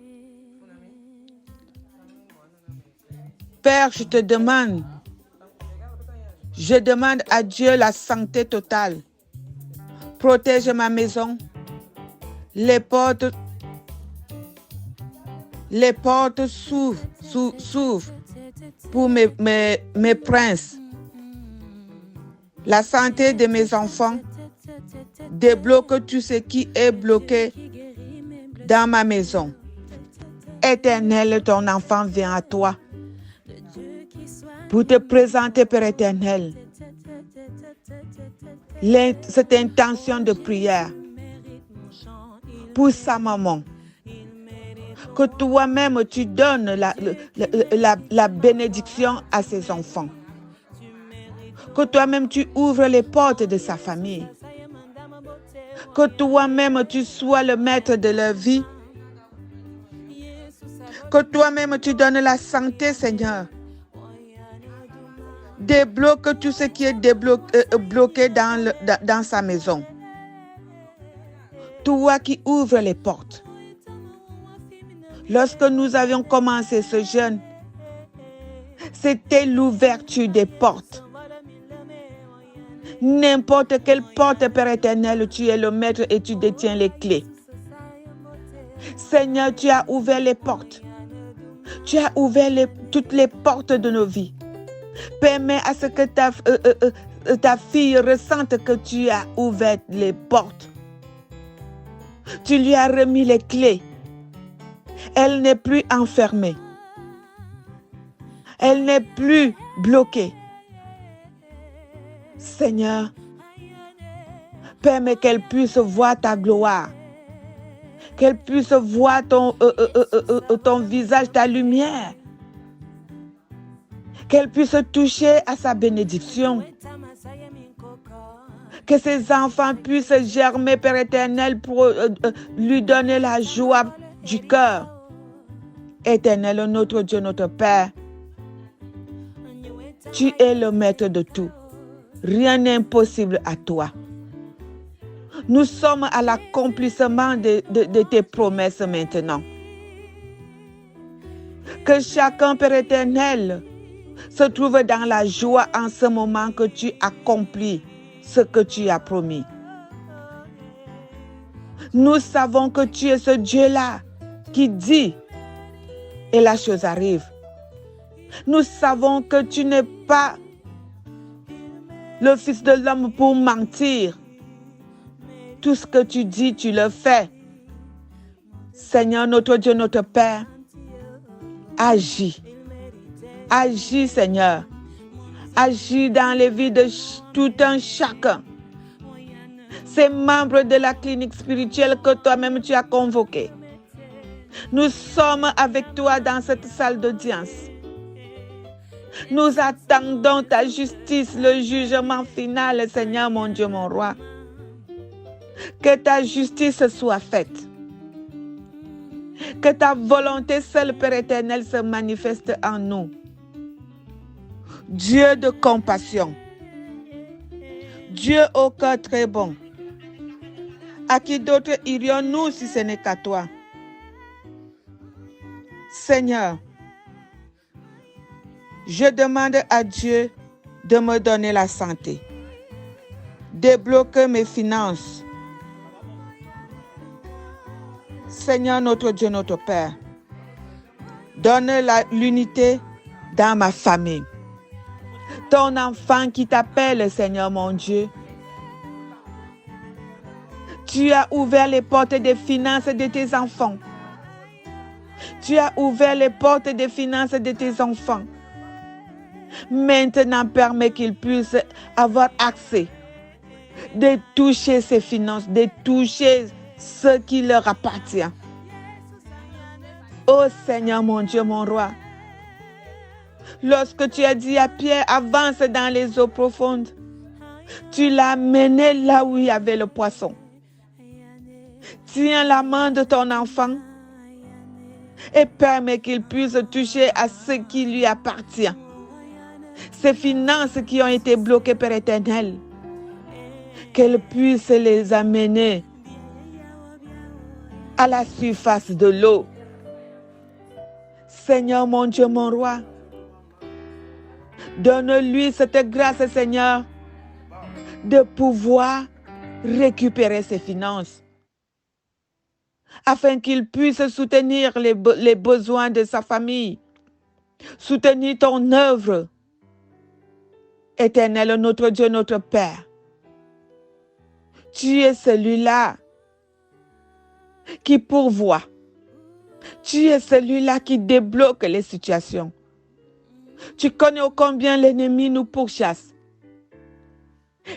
Père, je demande à Dieu la santé totale. Protège ma maison, les portes s'ouvrent pour mes princes. La santé de mes enfants, débloque tout ce qui est bloqué dans ma maison. Éternel, ton enfant vient à toi pour te présenter, Père éternel, cette intention de prière pour sa maman. Que toi-même, tu donnes la bénédiction à ses enfants. Que toi-même, tu ouvres les portes de sa famille. Que toi-même, tu sois le maître de leur vie. Que toi-même, tu donnes la santé, Seigneur. Débloque tout ce qui est bloqué dans sa maison. Toi qui ouvres les portes. Lorsque nous avions commencé ce jeûne, c'était l'ouverture des portes. N'importe quelle porte, Père éternel, tu es le maître et tu détiens les clés. Seigneur, tu as ouvert les portes. Tu as ouvert toutes les portes de nos vies. Permets à ce que ta fille ressente que tu as ouvert les portes. Tu lui as remis les clés. Elle n'est plus enfermée. Elle n'est plus bloquée. Seigneur, permets qu'elle puisse voir ta gloire. Qu'elle puisse voir ton visage, ta lumière. Qu'elle puisse toucher à sa bénédiction. Que ses enfants puissent germer, Père éternel, pour lui donner la joie du cœur. Éternel, notre Dieu, notre Père, tu es le maître de tout. Rien n'est impossible à toi. Nous sommes à l'accomplissement de tes promesses maintenant. Que chacun, Père éternel, se trouve dans la joie en ce moment que tu accomplis ce que tu as promis. Nous savons que tu es ce Dieu-là qui dit et la chose arrive. Nous savons que tu n'es pas le Fils de l'homme pour mentir. Tout ce que tu dis, tu le fais. Seigneur, notre Dieu, notre Père, agis. Agis, Seigneur. Agis dans les vies de tout un chacun. Ces membres de la clinique spirituelle que toi-même tu as convoqués. Nous sommes avec toi dans cette salle d'audience. Nous attendons ta justice, le jugement final, Seigneur, mon Dieu, mon roi. Que ta justice soit faite. Que ta volonté seule, Père éternel, se manifeste en nous. Dieu de compassion. Dieu au cœur très bon. À qui d'autre irions-nous si ce n'est qu'à toi? Seigneur, je demande à Dieu de me donner la santé. Débloque mes finances. Seigneur, notre Dieu, notre Père, donne l'unité dans ma famille. Ton enfant qui t'appelle, Seigneur mon Dieu. Tu as ouvert les portes des finances de tes enfants. Tu as ouvert les portes des finances de tes enfants. Maintenant, permets qu'ils puissent avoir accès, de toucher ses finances, de toucher ce qui leur appartient. Ô Seigneur, mon Dieu, mon roi, lorsque tu as dit à Pierre, avance dans les eaux profondes, tu l'as mené là où il y avait le poisson. Tiens la main de ton enfant et permets qu'il puisse toucher à ce qui lui appartient. Ces finances qui ont été bloquées, Père éternel, qu'elle puisse les amener à la surface de l'eau. Seigneur, mon Dieu, mon roi, donne-lui cette grâce, Seigneur, de pouvoir récupérer ses finances, afin qu'il puisse soutenir les besoins de sa famille, soutenir ton œuvre. Éternel, notre Dieu, notre Père, tu es celui-là qui pourvoit. Tu es celui-là qui débloque les situations. Tu connais ô combien l'ennemi nous pourchasse.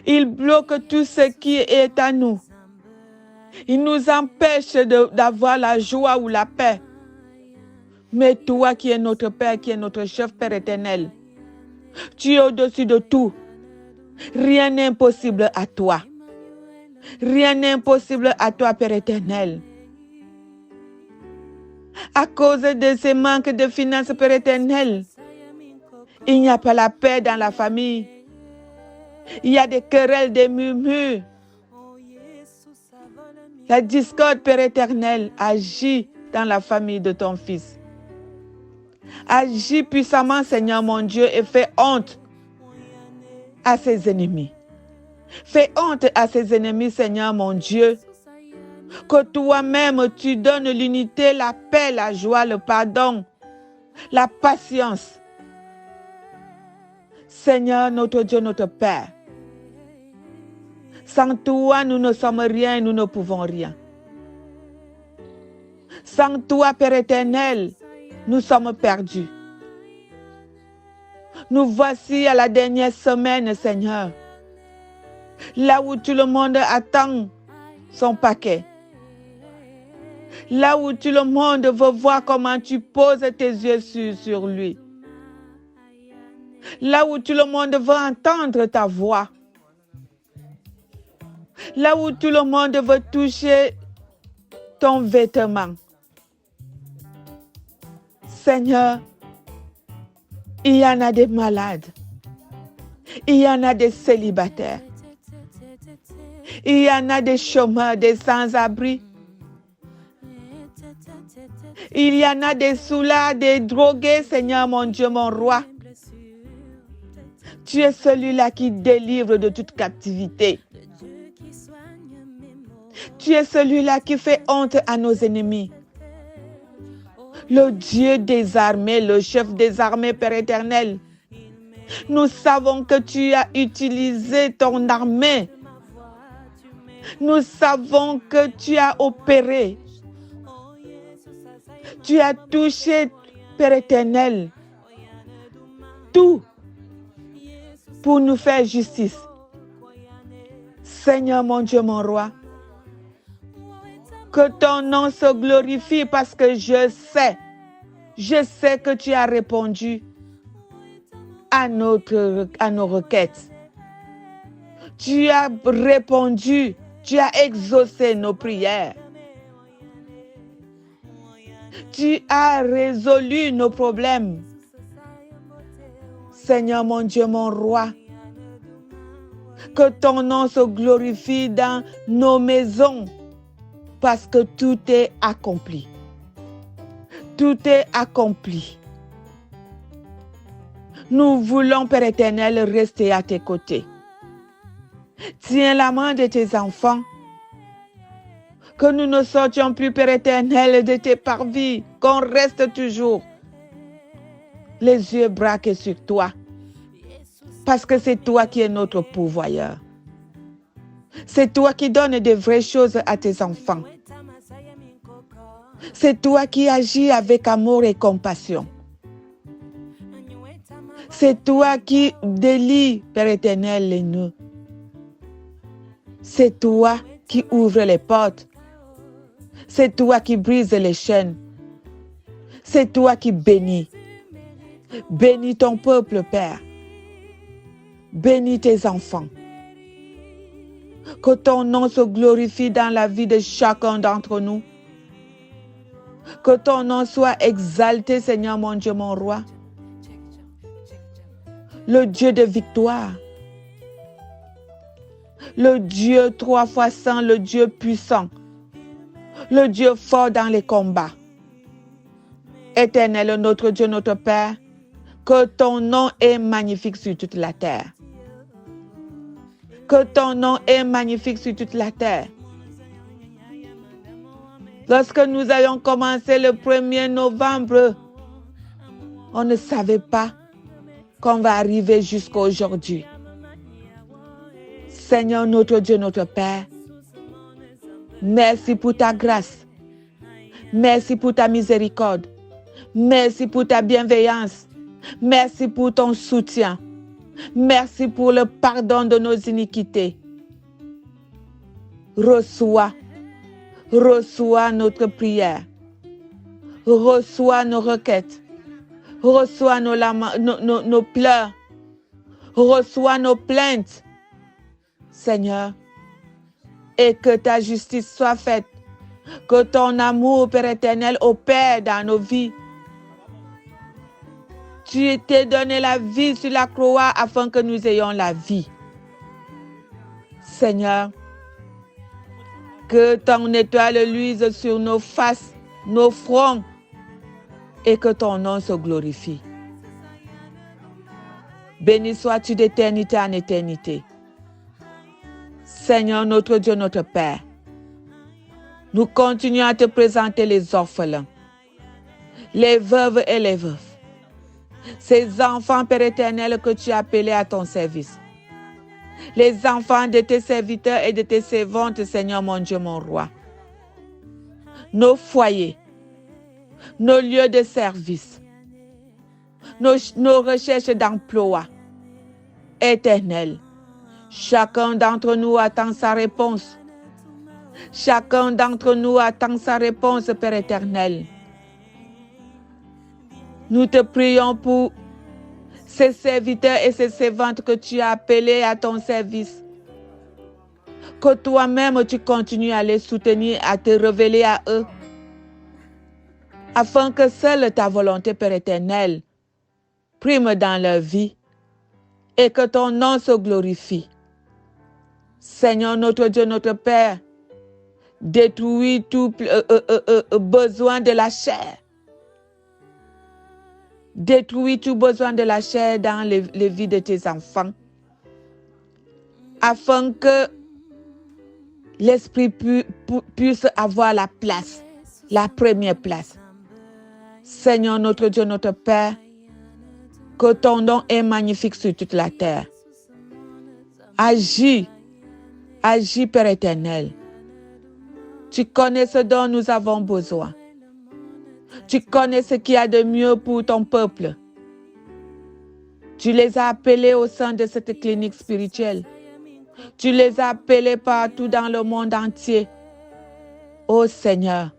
Il bloque tout ce qui est à nous. Il nous empêche d'avoir la joie ou la paix. Mais toi qui es notre Père, qui est notre chef, Père éternel, tu es au-dessus de tout. Rien n'est impossible à toi. Rien n'est impossible à toi, Père éternel. À cause de ces manques de finances, Père éternel, il n'y a pas la paix dans la famille. Il y a des querelles, des murmures. La discorde, Père éternel, agit dans la famille de ton Fils. Agis puissamment, Seigneur mon Dieu, et fais honte à ses ennemis. Fais honte à ses ennemis, Seigneur mon Dieu. Que toi-même, tu donnes l'unité, la paix, la joie, le pardon, la patience. Seigneur, notre Dieu, notre Père, sans toi, nous ne sommes rien, nous ne pouvons rien. Sans toi, Père éternel, nous sommes perdus. Nous voici à la dernière semaine, Seigneur, là où tout le monde attend son paquet. Là où tout le monde veut voir comment tu poses tes yeux sur lui. Là où tout le monde veut entendre ta voix. Là où tout le monde veut toucher ton vêtement. Seigneur, il y en a des malades. Il y en a des célibataires. Il y en a des chômeurs, des sans-abri. Il y en a des soûlards, des drogués, Seigneur mon Dieu, mon roi. Tu es celui-là qui délivre de toute captivité. Tu es celui-là qui fait honte à nos ennemis. Le Dieu des armées, le chef des armées, Père éternel. Nous savons que tu as utilisé ton armée. Nous savons que tu as opéré. Tu as touché, Père éternel, tout pour nous faire justice. Seigneur mon Dieu, mon roi, que ton nom se glorifie parce que je sais que tu as répondu à nos requêtes. Tu as répondu, tu as exaucé nos prières. Tu as résolu nos problèmes. Seigneur mon Dieu, mon roi, que ton nom se glorifie dans nos maisons parce que tout est accompli. Tout est accompli. Nous voulons, Père éternel, rester à tes côtés. Tiens la main de tes enfants. Que nous ne sortions plus, Père éternel, de tes parvis. Qu'on reste toujours les yeux braqués sur toi. Parce que c'est toi qui es notre pourvoyeur. C'est toi qui donnes de vraies choses à tes enfants. C'est toi qui agis avec amour et compassion. C'est toi qui délie, Père éternel, les nœuds. C'est toi qui ouvre les portes. C'est toi qui brise les chaînes. C'est toi qui bénis. Bénis ton peuple, Père. Bénis tes enfants. Que ton nom se glorifie dans la vie de chacun d'entre nous. Que ton nom soit exalté, Seigneur mon Dieu, mon roi. Le Dieu de victoire. Le Dieu 3 fois saint, le Dieu puissant. Le Dieu fort dans les combats. Éternel, notre Dieu, notre Père, que ton nom est magnifique sur toute la terre. Que ton nom est magnifique sur toute la terre. Lorsque nous avions commencé le 1er novembre, on ne savait pas qu'on va arriver jusqu'à aujourd'hui. Seigneur, notre Dieu, notre Père, merci pour ta grâce. Merci pour ta miséricorde. Merci pour ta bienveillance. Merci pour ton soutien. Merci pour le pardon de nos iniquités. Reçois notre prière. Reçois nos requêtes. Reçois nos pleurs. Reçois nos plaintes. Seigneur, et que ta justice soit faite. Que ton amour, Père éternel, opère dans nos vies. Tu t'es donné la vie sur la croix afin que nous ayons la vie. Seigneur, que ton étoile luise sur nos faces, nos fronts, et que ton nom se glorifie. Béni sois-tu d'éternité en éternité. Seigneur, notre Dieu, notre Père, nous continuons à te présenter les orphelins, les veuves et les veufs, ces enfants, Père éternel, que tu as appelés à ton service, les enfants de tes serviteurs et de tes servantes, Seigneur mon Dieu, mon roi, nos foyers, nos lieux de service, nos recherches d'emploi, éternel. Chacun d'entre nous attend sa réponse. Chacun d'entre nous attend sa réponse, Père éternel. Nous te prions pour ces serviteurs et ces servantes que tu as appelés à ton service. Que toi-même tu continues à les soutenir, à te révéler à eux, afin que seule ta volonté, Père éternel, prime dans leur vie et que ton nom se glorifie. Seigneur, notre Dieu, notre Père, détruis tout besoin de la chair. Détruis tout besoin de la chair dans les vies de tes enfants, afin que l'esprit puisse avoir la place, la première place. Seigneur, notre Dieu, notre Père, que ton nom est magnifique sur toute la terre. Agis, Père éternel. Tu connais ce dont nous avons besoin. Tu connais ce qu'il y a de mieux pour ton peuple. Tu les as appelés au sein de cette clinique spirituelle. Tu les as appelés partout dans le monde entier. Ô Seigneur,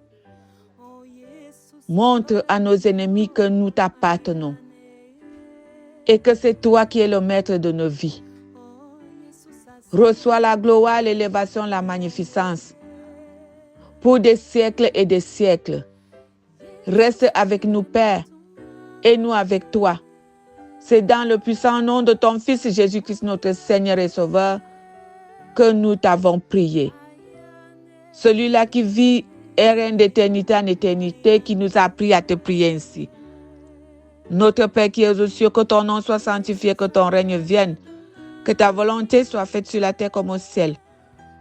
montre à nos ennemis que nous t'appartenons et que c'est toi qui es le maître de nos vies. Reçois la gloire, l'élévation, la magnificence pour des siècles et des siècles. Reste avec nous, Père, et nous avec toi. C'est dans le puissant nom de ton Fils Jésus-Christ, notre Seigneur et Sauveur, que nous t'avons prié. Celui-là qui vit et règne d'éternité en éternité, qui nous a appris à te prier ainsi. Notre Père qui es aux cieux, que ton nom soit sanctifié, que ton règne vienne, que ta volonté soit faite sur la terre comme au ciel.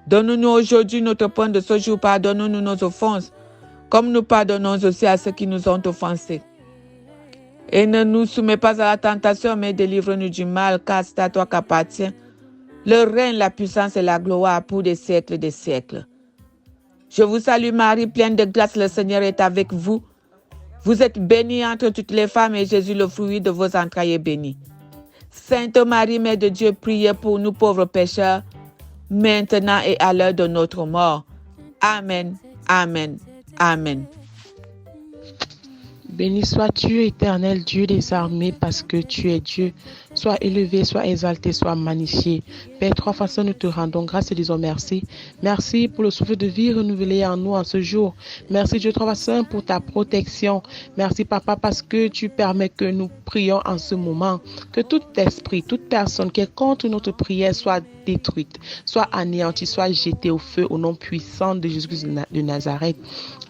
Donne-nous aujourd'hui notre pain de ce jour, pardonne-nous nos offenses, comme nous pardonnons aussi à ceux qui nous ont offensés. Et ne nous soumets pas à la tentation, mais délivre-nous du mal, car c'est à toi qu'appartient le règne, la puissance et la gloire pour des siècles et des siècles. Je vous salue Marie, pleine de grâce, le Seigneur est avec vous. Vous êtes bénie entre toutes les femmes et Jésus, le fruit de vos entrailles, est béni. Sainte Marie, Mère de Dieu, priez pour nous pauvres pécheurs, maintenant et à l'heure de notre mort. Amen, amen, amen. Béni sois-tu, éternel Dieu des armées, parce que tu es Dieu. Sois élevé, sois exalté, sois magnifié. Père, trois fois nous te rendons grâce et disons merci. Merci pour le souffle de vie renouvelé en nous en ce jour. Merci Dieu trois fois pour ta protection. Merci Papa parce que tu permets que nous prions en ce moment. Que tout esprit, toute personne qui est contre notre prière soit détruite, soit anéantie, soit jetée au feu au nom puissant de Jésus de Nazareth.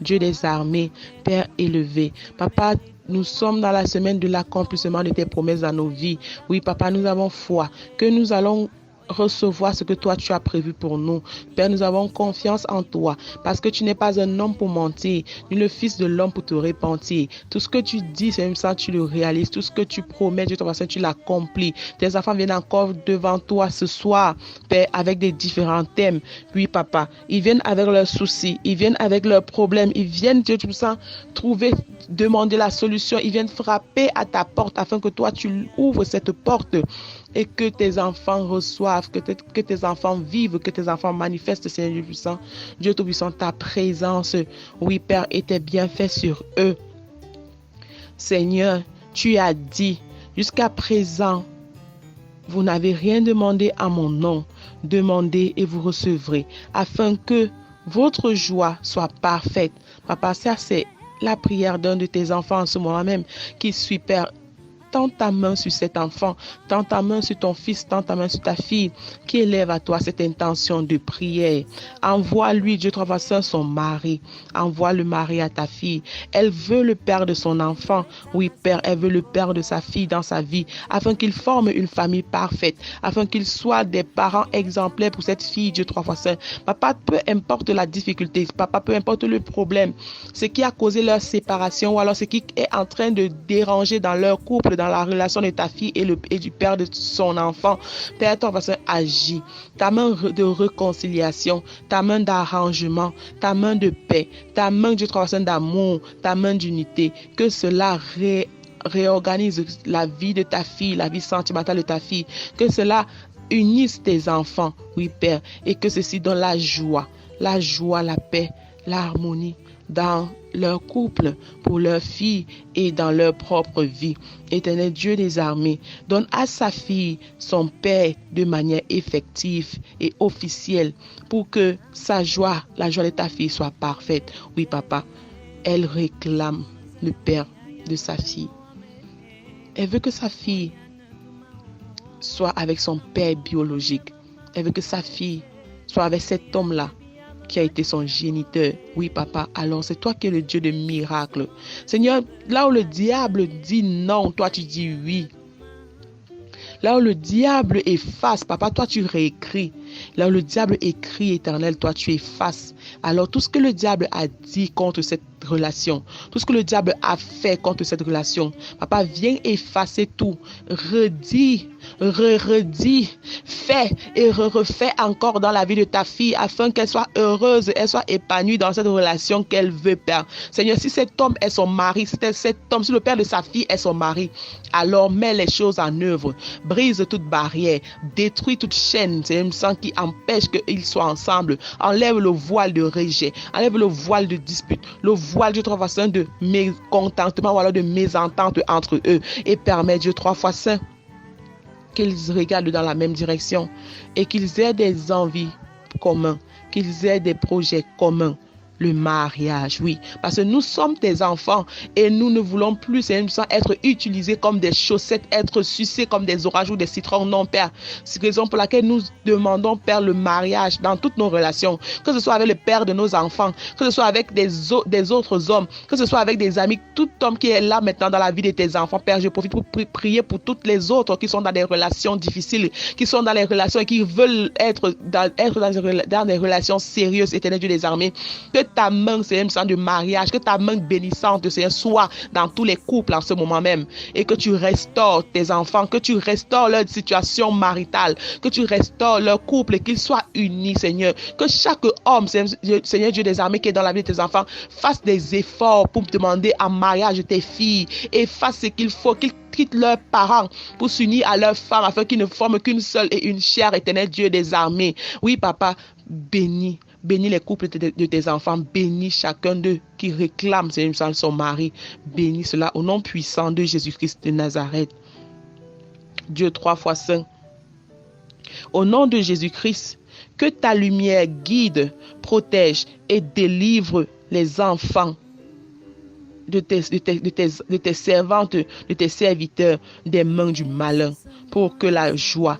Dieu des armées, Père élevé. Papa, nous sommes dans la semaine de l'accomplissement de tes promesses dans nos vies. Oui, Papa, nous avons foi que nous allons recevoir ce que toi tu as prévu pour nous. Père, nous avons confiance en toi parce que tu n'es pas un homme pour mentir, ni le fils de l'homme pour te repentir. Tout ce que tu dis, c'est même ça, tu le réalises. Tout ce que tu promets, Dieu, tu l'accomplis. Tes enfants viennent encore devant toi ce soir, Père, avec des différents thèmes. Oui, Papa, ils viennent avec leurs soucis, ils viennent avec leurs problèmes, ils viennent, Dieu, tu sens, trouver, demander la solution. Ils viennent frapper à ta porte afin que toi, tu ouvres cette porte et que tes enfants reçoivent, que tes enfants vivent, que tes enfants manifestent, Seigneur Dieu puissant. Dieu Tout-Puissant, ta présence, oui, Père, et tes bienfaits sur eux. Seigneur, tu as dit, jusqu'à présent, vous n'avez rien demandé à mon nom. Demandez et vous recevrez, afin que votre joie soit parfaite. Papa, ça c'est la prière d'un de tes enfants en ce moment même, qui suit, Père. Tends ta main sur cet enfant, tends ta main sur ton fils, tends ta main sur ta fille, qui élève à toi cette intention de prière. Envoie-lui, Dieu trois fois saint, son mari. Envoie le mari à ta fille. Elle veut le père de son enfant. Oui, Père, elle veut le père de sa fille dans sa vie, afin qu'il forme une famille parfaite, afin qu'ils soient des parents exemplaires pour cette fille, Dieu trois fois saint. Papa, peu importe la difficulté, papa, peu importe le problème, ce qui a causé leur séparation, ou alors ce qui est en train de déranger dans leur couple, dans la relation de ta fille et du père de son enfant. Père, ton façon agit. Ta main de réconciliation, ta main d'arrangement, ta main de paix, ta main de façon d'amour, ta main d'unité. Que cela réorganise la vie de ta fille, la vie sentimentale de ta fille. Que cela unisse tes enfants, oui Père, et que ceci donne la joie, la paix, l'harmonie dans leur couple, pour leur fille et dans leur propre vie. Éternel Dieu des armées, donne à sa fille son père de manière effective et officielle pour que sa joie, la joie de ta fille soit parfaite. Oui, Papa, elle réclame le père de sa fille. Elle veut que sa fille soit avec son père biologique. Elle veut que sa fille soit avec cet homme-là qui a été son géniteur. Oui, Papa, alors c'est toi qui es le Dieu de miracles. Seigneur, là où le diable dit non, toi tu dis oui. Là où le diable efface, Papa, toi tu réécris. Là où le diable écrit, Éternel, toi tu effaces. Alors tout ce que le diable a dit contre cette relation, tout ce que le diable a fait contre cette relation, Papa, viens effacer tout. Redis, fais et refais encore dans la vie de ta fille afin qu'elle soit heureuse, elle soit épanouie dans cette relation qu'elle veut, Père. Seigneur, si cet homme est son mari, si le père de sa fille est son mari, alors mets les choses en œuvre, brise toute barrière, détruis toute chaîne, c'est un sang qui empêche qu'ils soient ensemble, enlève le voile de rejet, enlève le voile de dispute, le voile Dieu trois fois saint de mécontentement ou alors de mésentente entre eux, et permet Dieu trois fois saint qu'ils regardent dans la même direction et qu'ils aient des envies communes, qu'ils aient des projets communs. Le mariage, oui, parce que nous sommes tes enfants et nous ne voulons plus être utilisés comme des chaussettes, être sucés comme des oranges ou des citrons, non, Père. C'est la raison pour laquelle nous demandons, Père, le mariage dans toutes nos relations, que ce soit avec le père de nos enfants, que ce soit avec des autres hommes, que ce soit avec des amis, tout homme qui est là maintenant dans la vie de tes enfants, Père, je profite pour prier pour toutes les autres qui sont dans des relations difficiles, qui sont dans les relations et qui veulent être dans des relations sérieuses, Éternel Dieu des armées, que ta main, Seigneur, de mariage, que ta main bénissante, Seigneur, soit dans tous les couples en ce moment même. Et que tu restaures tes enfants, que tu restaures leur situation maritale, que tu restaures leur couple, qu'ils soient unis, Seigneur. Que chaque homme, Seigneur Dieu des armées, qui est dans la vie de tes enfants, fasse des efforts pour demander en mariage tes filles et fasse ce qu'il faut, qu'ils quittent leurs parents pour s'unir à leurs femmes afin qu'ils ne forment qu'une seule et une chair, éternel Dieu des armées. Oui, papa, bénis les couples de tes enfants, bénis chacun d'eux qui réclame son mari. Bénis cela au nom puissant de Jésus-Christ de Nazareth. Dieu 3 fois saint. Au nom de Jésus-Christ, que ta lumière guide, protège et délivre les enfants de tes servantes, de tes serviteurs, des mains du malin, pour que la joie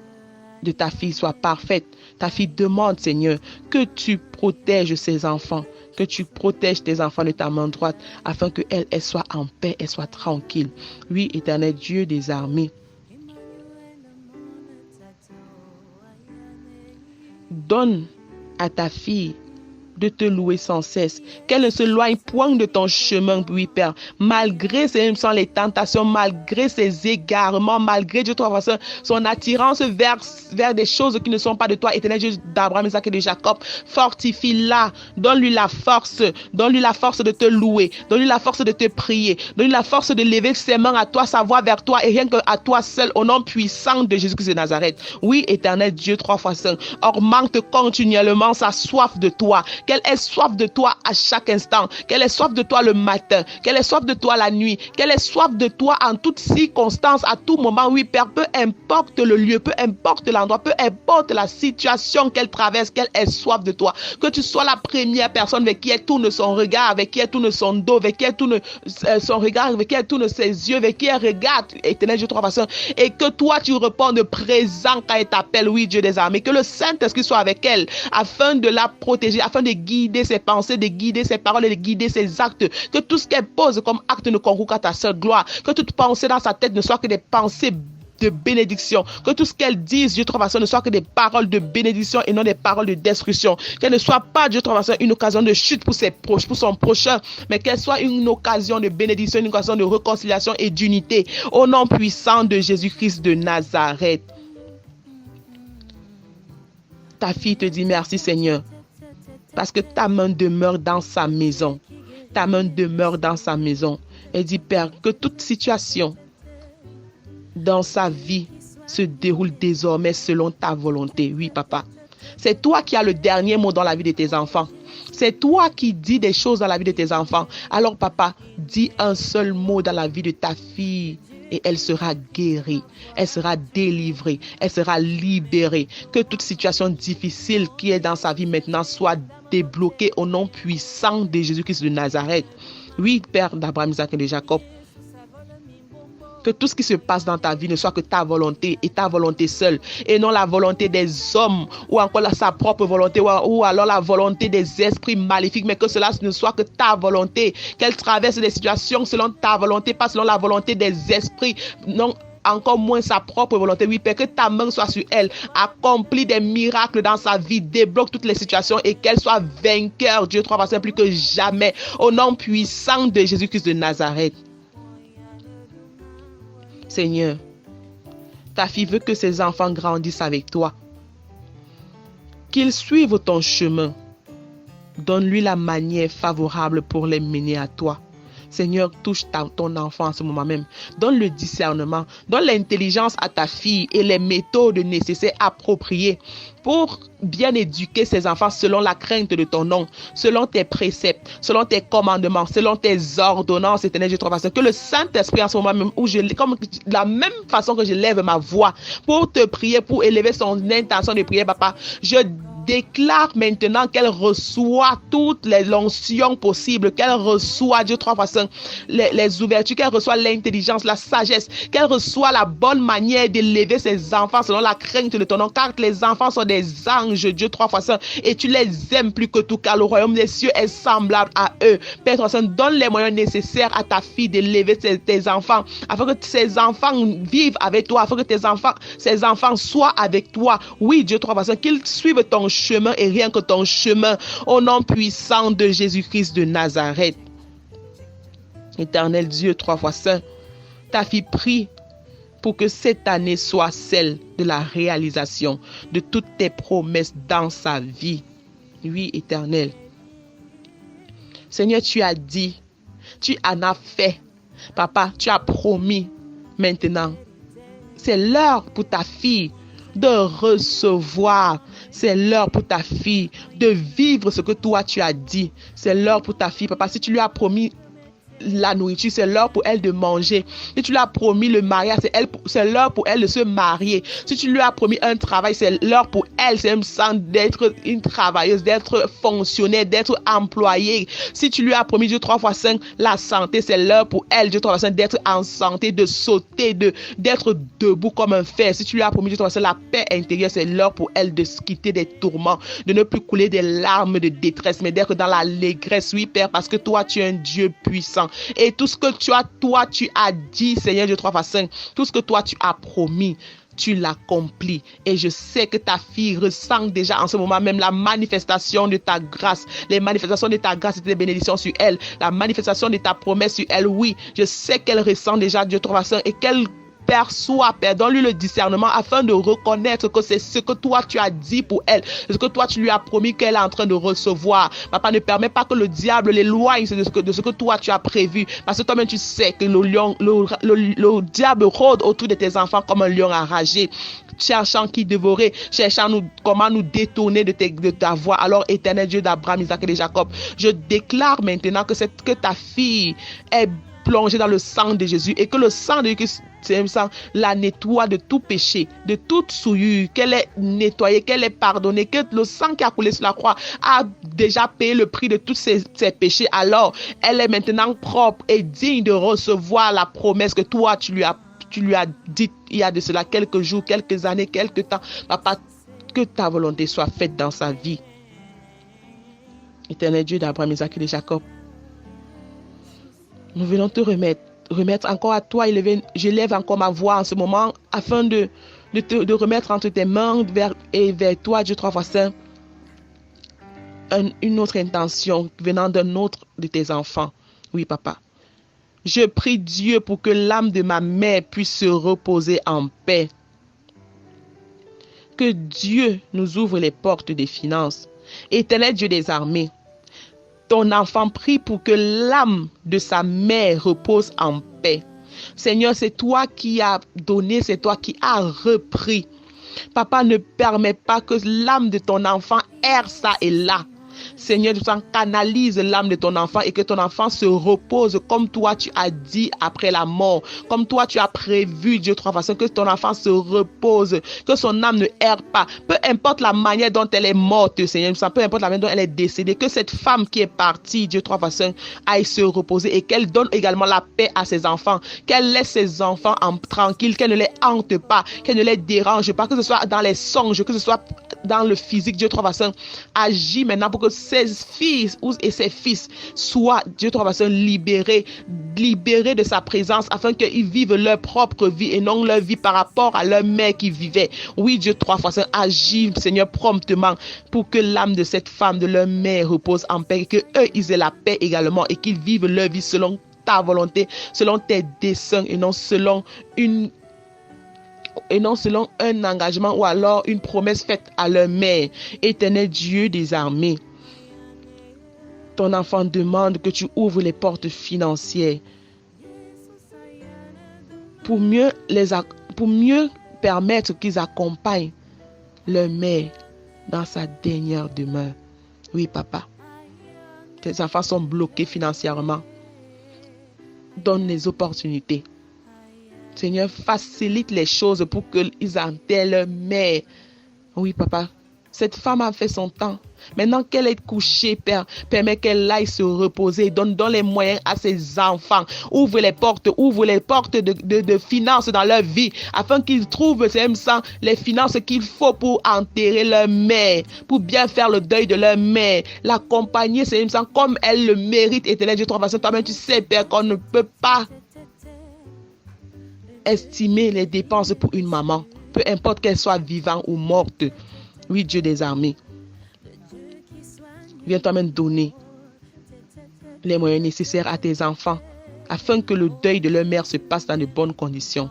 de ta fille soit parfaite. Ta fille demande, Seigneur, que tu protèges ses enfants, que tu protèges tes enfants de ta main droite, afin qu'elle soit en paix, elle soit tranquille. Oui, éternel Dieu des armées, donne à ta fille de te louer sans cesse, qu'elle ne se loigne point de ton chemin, oui Père, malgré les tentations, malgré ses égarements, malgré Dieu toi, son attirance vers des choses qui ne sont pas de toi, éternel Dieu d'Abraham, Isaac et de Jacob. Fortifie-la, donne-lui la force de te louer, donne-lui la force de te prier, donne-lui la force de lever ses mains à toi, sa voix vers toi et rien qu'à toi seul, au nom puissant de Jésus-Christ de Nazareth. Oui, éternel Dieu 3 fois saint, augmente continuellement sa soif de toi, qu'elle ait soif de toi à chaque instant, qu'elle ait soif de toi le matin, qu'elle ait soif de toi la nuit, qu'elle ait soif de toi en toutes circonstances, à tout moment. Oui, Père, peu importe le lieu, peu importe l'endroit, peu importe la situation qu'elle traverse, qu'elle ait soif de toi. Que tu sois la première personne avec qui elle tourne son regard, avec qui elle tourne son dos, avec qui elle tourne son regard, avec qui elle tourne ses yeux, avec qui elle regarde, éternel Dieu, 3 fois, et que toi, tu répondes présent quand elle t'appelle, oui, Dieu des armées. Que le Saint-Esprit soit avec elle, afin de la protéger, afin de guider ses pensées, de guider ses paroles et de guider ses actes. Que tout ce qu'elle pose comme acte ne concourt qu'à ta seule gloire. Que toute pensée dans sa tête ne soit que des pensées de bénédiction. Que tout ce qu'elle dise, Dieu trois ne soit que des paroles de bénédiction et non des paroles de destruction. Qu'elle ne soit pas, Dieu trois une occasion de chute pour ses proches, pour son prochain, mais qu'elle soit une occasion de bénédiction, une occasion de réconciliation et d'unité. Au nom puissant de Jésus-Christ de Nazareth. Ta fille te dit merci, Seigneur, parce que ta main demeure dans sa maison. Ta main demeure dans sa maison. Elle dit, Père, que toute situation dans sa vie se déroule désormais selon ta volonté. Oui, papa. C'est toi qui as le dernier mot dans la vie de tes enfants. C'est toi qui dis des choses dans la vie de tes enfants. Alors, papa, dis un seul mot dans la vie de ta fille et elle sera guérie, elle sera délivrée, elle sera libérée. Que toute situation difficile qui est dans sa vie maintenant soit débloquée au nom puissant de Jésus-Christ de Nazareth. Oui, Père d'Abraham, Isaac et de Jacob. Que tout ce qui se passe dans ta vie ne soit que ta volonté et ta volonté seule, et non la volonté des hommes ou encore sa propre volonté ou alors la volonté des esprits maléfiques, mais que cela ne soit que ta volonté, qu'elle traverse des situations selon ta volonté, pas selon la volonté des esprits, non encore moins sa propre volonté. Oui, Père, que ta main soit sur elle, accomplis des miracles dans sa vie, débloque toutes les situations et qu'elle soit vainqueur, Dieu trois plus que jamais, au nom puissant de Jésus-Christ de Nazareth. Seigneur, ta fille veut que ses enfants grandissent avec toi, qu'ils suivent ton chemin. Donne-lui la manière favorable pour les mener à toi. Seigneur, touche ton enfant en ce moment même. Donne le discernement, donne l'intelligence à ta fille et les méthodes nécessaires appropriées pour bien éduquer ses enfants selon la crainte de ton nom, selon tes préceptes, selon tes commandements, selon tes ordonnances, éternel Dieu, que le Saint-Esprit en ce moment même, comme de la même façon que je lève ma voix pour te prier, pour élever son intention de prier, papa, je déclare maintenant qu'elle reçoit toutes les onction possibles, qu'elle reçoit, Dieu trois fois saint, les ouvertures, qu'elle reçoit l'intelligence, la sagesse, qu'elle reçoit la bonne manière d'élever ses enfants selon la crainte de ton nom, car les enfants sont des anges, Dieu trois fois saint, et tu les aimes plus que tout, car le royaume des cieux est semblable à eux. Père trois saint, donne les moyens nécessaires à ta fille d'élever tes enfants, afin que ces enfants vivent avec toi, afin que ces enfants soient avec toi. Oui, Dieu trois fois saint, qu'ils suivent ton chemin et rien que ton chemin. Au nom puissant de Jésus-Christ de Nazareth. Éternel Dieu, 3 fois saint, ta fille prie pour que cette année soit celle de la réalisation de toutes tes promesses dans sa vie. Oui, Éternel. Seigneur, tu as dit, tu en as fait. Papa, tu as promis. Maintenant, c'est l'heure pour ta fille de recevoir. C'est l'heure pour ta fille de vivre ce que toi tu as dit. C'est l'heure pour ta fille, papa. Si tu lui as promis la nourriture, c'est l'heure pour elle de manger. Si tu lui as promis le mariage, c'est l'heure pour elle de se marier. Si tu lui as promis un travail, c'est l'heure pour elle, c'est d'être une travailleuse, d'être fonctionnaire, d'être employée. Si tu lui as promis Dieu 3 fois 5, la santé, c'est l'heure pour elle, Dieu 3 fois 5, d'être en santé, de sauter, d'être debout comme un fer. Si tu lui as promis Dieu 3 fois 5, la paix intérieure, c'est l'heure pour elle de se quitter des tourments, de ne plus couler des larmes de détresse, mais d'être dans l'allégresse. Oui, Père, parce que toi, tu es un Dieu puissant. Et tout ce que tu as dit, Seigneur Dieu 3 fois 5, tout ce que toi tu as promis, tu l'accomplis. Et je sais que ta fille ressent déjà en ce moment même la manifestation de ta grâce, les manifestations de ta grâce et tes bénédictions sur elle, la manifestation de ta promesse sur elle. Oui, je sais qu'elle ressent déjà Dieu 3 fois 5 et qu'elle perçoit, Père, donne-lui le discernement afin de reconnaître que c'est ce que toi tu as dit pour elle, ce que toi tu lui as promis qu'elle est en train de recevoir. Papa, ne permet pas que le diable l'éloigne de ce que toi tu as prévu, parce que toi-même tu sais que le diable rôde autour de tes enfants comme un lion enragé, cherchant qui dévorer, cherchant comment nous détourner de ta voix. Alors, Éternel Dieu d'Abraham, Isaac et de Jacob, je déclare maintenant que ta fille est plongée dans le sang de Jésus et que le sang de Jésus la nettoie de tout péché, de toute souillure, qu'elle est nettoyée, qu'elle est pardonnée, que le sang qui a coulé sur la croix a déjà payé le prix de tous ses péchés. Alors, elle est maintenant propre et digne de recevoir la promesse que toi, tu lui as dit il y a de cela quelques jours, quelques années, quelques temps. Papa, que ta volonté soit faite dans sa vie. Éternel Dieu d'Abraham, Isaac et de Jacob, nous venons te remettre encore à toi. J'élève encore ma voix en ce moment afin de remettre entre tes mains vers toi, Dieu 3 fois saint, une autre intention venant d'un autre de tes enfants. Oui, papa. Je prie Dieu pour que l'âme de ma mère puisse se reposer en paix. Que Dieu nous ouvre les portes des finances. Éternel Dieu des armées, ton enfant prie pour que l'âme de sa mère repose en paix. Seigneur, c'est toi qui as donné, c'est toi qui as repris. Papa, ne permets pas que l'âme de ton enfant erre ça et là. Seigneur, tu canalise l'âme de ton enfant et que ton enfant se repose comme toi tu as dit après la mort, comme toi tu as prévu, Dieu 3 fois 5, que ton enfant se repose, que son âme ne erre pas, peu importe la manière dont elle est morte, Seigneur, peu importe la manière dont elle est décédée, que cette femme qui est partie, Dieu 3 fois 5, aille se reposer et qu'elle donne également la paix à ses enfants, qu'elle laisse ses enfants tranquilles, qu'elle ne les hante pas, qu'elle ne les dérange pas, que ce soit dans les songes, que ce soit dans le physique. Dieu 3 fois 5, agit maintenant pour que ses fils et ses fils soient, Dieu 3 fois 5, libérés de sa présence afin qu'ils vivent leur propre vie et non leur vie par rapport à leur mère qui vivait. Oui, Dieu 3 fois 5, agit, Seigneur, promptement pour que l'âme de cette femme, de leur mère repose en paix et que eux, ils aient la paix également et qu'ils vivent leur vie selon ta volonté, selon tes desseins et non selon un engagement ou alors une promesse faite à leur mère. Éternel Dieu des armées, ton enfant demande que tu ouvres les portes financières pour mieux permettre qu'ils accompagnent leur mère dans sa dernière demeure. Oui, papa, tes enfants sont bloqués financièrement. Donne les opportunités. Seigneur, facilite les choses pour qu'ils enterrent leur mère. Oui, papa, cette femme a fait son temps. Maintenant qu'elle est couchée, Père, permets qu'elle aille se reposer. Donne les moyens à ses enfants. Ouvre les portes de finances dans leur vie, afin qu'ils trouvent les finances qu'il faut pour enterrer leur mère, pour bien faire le deuil de leur mère, l'accompagner, comme elle le mérite. Éternel Dieu, toi-même tu sais, Père, qu'on ne peut pas estimer les dépenses pour une maman, peu importe qu'elle soit vivante ou morte. Oui, Dieu des armées, Viens toi-même donner les moyens nécessaires à tes enfants afin que le deuil de leur mère se passe dans de bonnes conditions.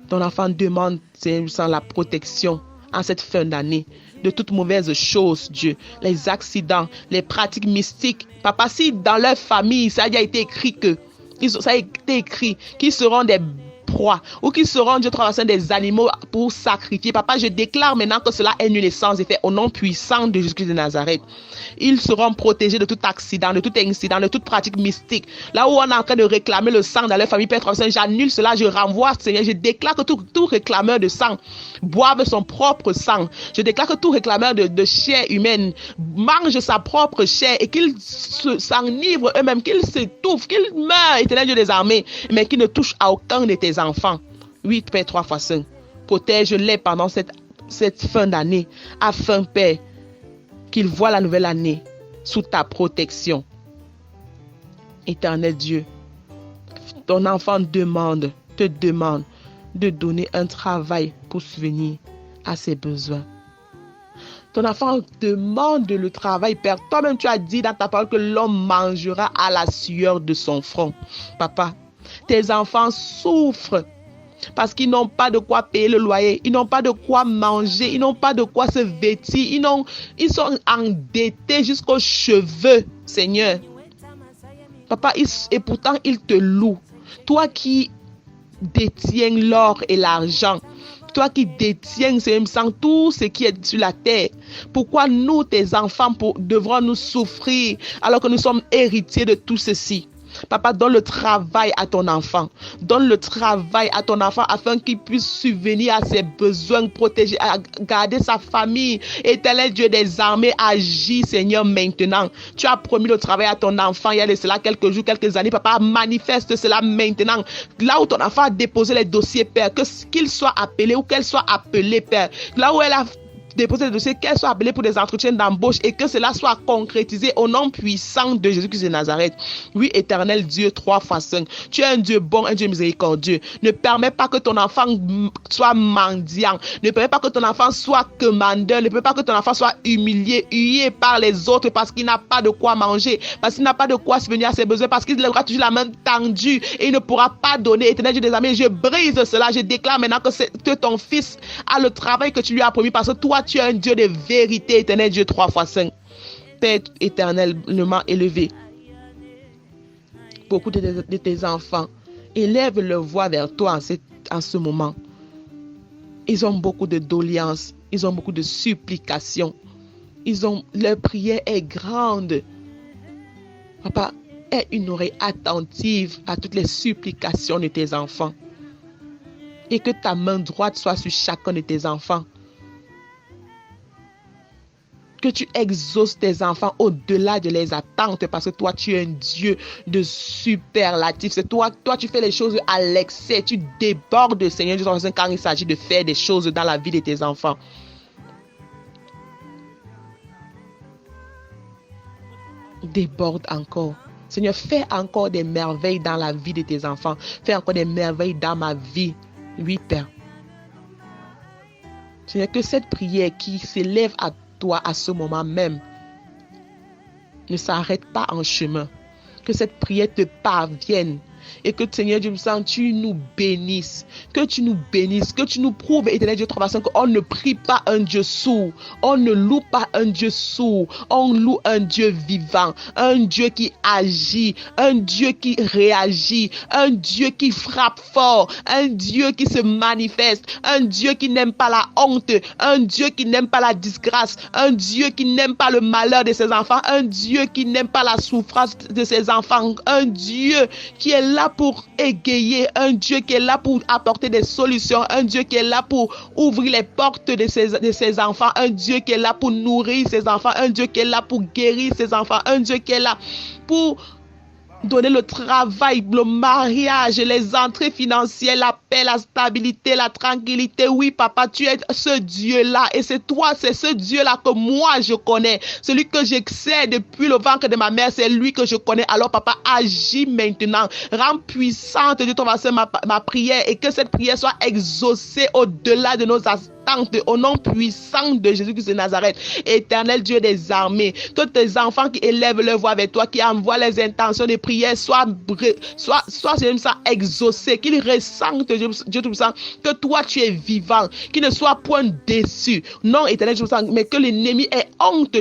Ton enfant demande, Seigneur, la protection en cette fin d'année de toutes mauvaises choses, Dieu, les accidents, les pratiques mystiques. Papa, si dans leur famille, ça a déjà été écrit qu'ils seront des proies ou qu'ils seront, Dieu, des animaux pour sacrifier. Papa, je déclare maintenant que cela est nul et sans effet au nom puissant de Jésus-Christ de Nazareth. Ils seront protégés de tout accident, de tout incident, de toute pratique mystique. Là où on est en train de réclamer le sang dans leur famille, Père Saint, j'annule cela, je renvoie, Seigneur, je déclare que tout réclameur de sang boive son propre sang. Je déclare que tout réclameur de chair humaine mange sa propre chair et qu'ils s'enivrent eux-mêmes, qu'ils s'étouffent, qu'ils meurent, Éternel Dieu des armées, mais qu'ils ne touchent à aucun de tes enfants. Oui, Père, 3 fois Saint, protège-les pendant cette fin d'année, afin, Père, qu'ils voient la nouvelle année sous ta protection. Éternel Dieu, ton enfant te demande de donner un travail pour subvenir à ses besoins. Ton enfant demande le travail, Père. Toi-même, tu as dit dans ta parole que l'homme mangera à la sueur de son front. Papa, tes enfants souffrent parce qu'ils n'ont pas de quoi payer le loyer, ils n'ont pas de quoi manger, ils n'ont pas de quoi se vêtir, ils sont endettés jusqu'aux cheveux, Seigneur. Papa, et pourtant ils te louent. Toi qui détiens l'or et l'argent, toi qui détiens, Seigneur, tout ce qui est sur la terre, pourquoi nous, tes enfants, devrons nous souffrir alors que nous sommes héritiers de tout ceci? Papa, donne le travail à ton enfant. Donne le travail à ton enfant afin qu'il puisse subvenir à ses besoins, protéger, garder sa famille. Éternel Dieu des armées, agis, Seigneur, maintenant. Tu as promis le travail à ton enfant il y a de cela quelques jours, quelques années. Papa, manifeste cela maintenant. Là où ton enfant a déposé les dossiers, Père, qu'il soit appelé ou qu'elle soit appelée, Père. Là où elle a déposer des dossiers, qu'elles soient appelées pour des entretiens d'embauche et que cela soit concrétisé au nom puissant de Jésus-Christ de Nazareth. Oui, Éternel Dieu, 3 fois Saint, tu es un Dieu bon, un Dieu miséricordieux. Ne permets pas que ton enfant soit mendiant. Ne permets pas que ton enfant soit commandeur. Ne permets pas que ton enfant soit huillé par les autres parce qu'il n'a pas de quoi manger, parce qu'il n'a pas de quoi subvenir à ses besoins, parce qu'il aura toujours la main tendue et il ne pourra pas donner. Éternel Dieu des armées, je brise cela. Je déclare maintenant que ton fils a le travail que tu lui as promis parce que toi, tu es un Dieu de vérité, Éternel Dieu 3 fois 5. Père éternellement élevé, beaucoup de tes enfants élèvent leur voix vers toi en ce moment. Ils ont beaucoup de doléances, ils ont beaucoup de supplications. Leur prière est grande. Papa, aie une oreille attentive à toutes les supplications de tes enfants. Et que ta main droite soit sur chacun de tes enfants. Que tu exauces tes enfants au-delà de leurs attentes parce que toi, tu es un Dieu de superlatif. C'est toi, tu fais les choses à l'excès. Tu débordes, Seigneur, quand il s'agit de faire des choses dans la vie de tes enfants. Déborde encore. Seigneur, fais encore des merveilles dans la vie de tes enfants. Fais encore des merveilles dans ma vie. Oui, Père. Seigneur, que cette prière qui s'élève à toi à ce moment même ne s'arrête pas en chemin. Que cette prière te parvienne. Et que, Seigneur Dieu, tu nous bénisses. Que tu nous bénisses. Que tu nous prouves, Éternel Dieu 3 qu'on ne prie pas un Dieu sourd. On ne loue pas un Dieu sourd. On loue un Dieu vivant. Un Dieu qui agit. Un Dieu qui réagit. Un Dieu qui frappe fort. Un Dieu qui se manifeste. Un Dieu qui n'aime pas la honte. Un Dieu qui n'aime pas la disgrâce. Un Dieu qui n'aime pas le malheur de ses enfants. Un Dieu qui n'aime pas la souffrance de ses enfants. Un Dieu qui est là pour égayer, un Dieu qui est là pour apporter des solutions, un Dieu qui est là pour ouvrir les portes de ses enfants, un Dieu qui est là pour nourrir ses enfants, un Dieu qui est là pour guérir ses enfants, un Dieu qui est là pour donner le travail, le mariage, les entrées financières, la paix, la stabilité, la tranquillité. Oui, papa, tu es ce Dieu-là. Et c'est toi, c'est ce Dieu-là que moi, je connais. Celui que j'excède depuis le ventre de ma mère, c'est lui que je connais. Alors, papa, agis maintenant. Rends puissante de ton ma prière et que cette prière soit exaucée au-delà de nos attentes au nom puissant de Jésus-Christ de Nazareth. Éternel Dieu des armées, que tes enfants qui élèvent leur voix avec toi, qui envoient les intentions de prière, soient exaucés, qu'ils ressentent, Dieu Tout-Puissant, que toi tu es vivant, qu'ils ne soient point déçus. Non, Éternel Dieu Tout-Puissant, mais que l'ennemi ait honte,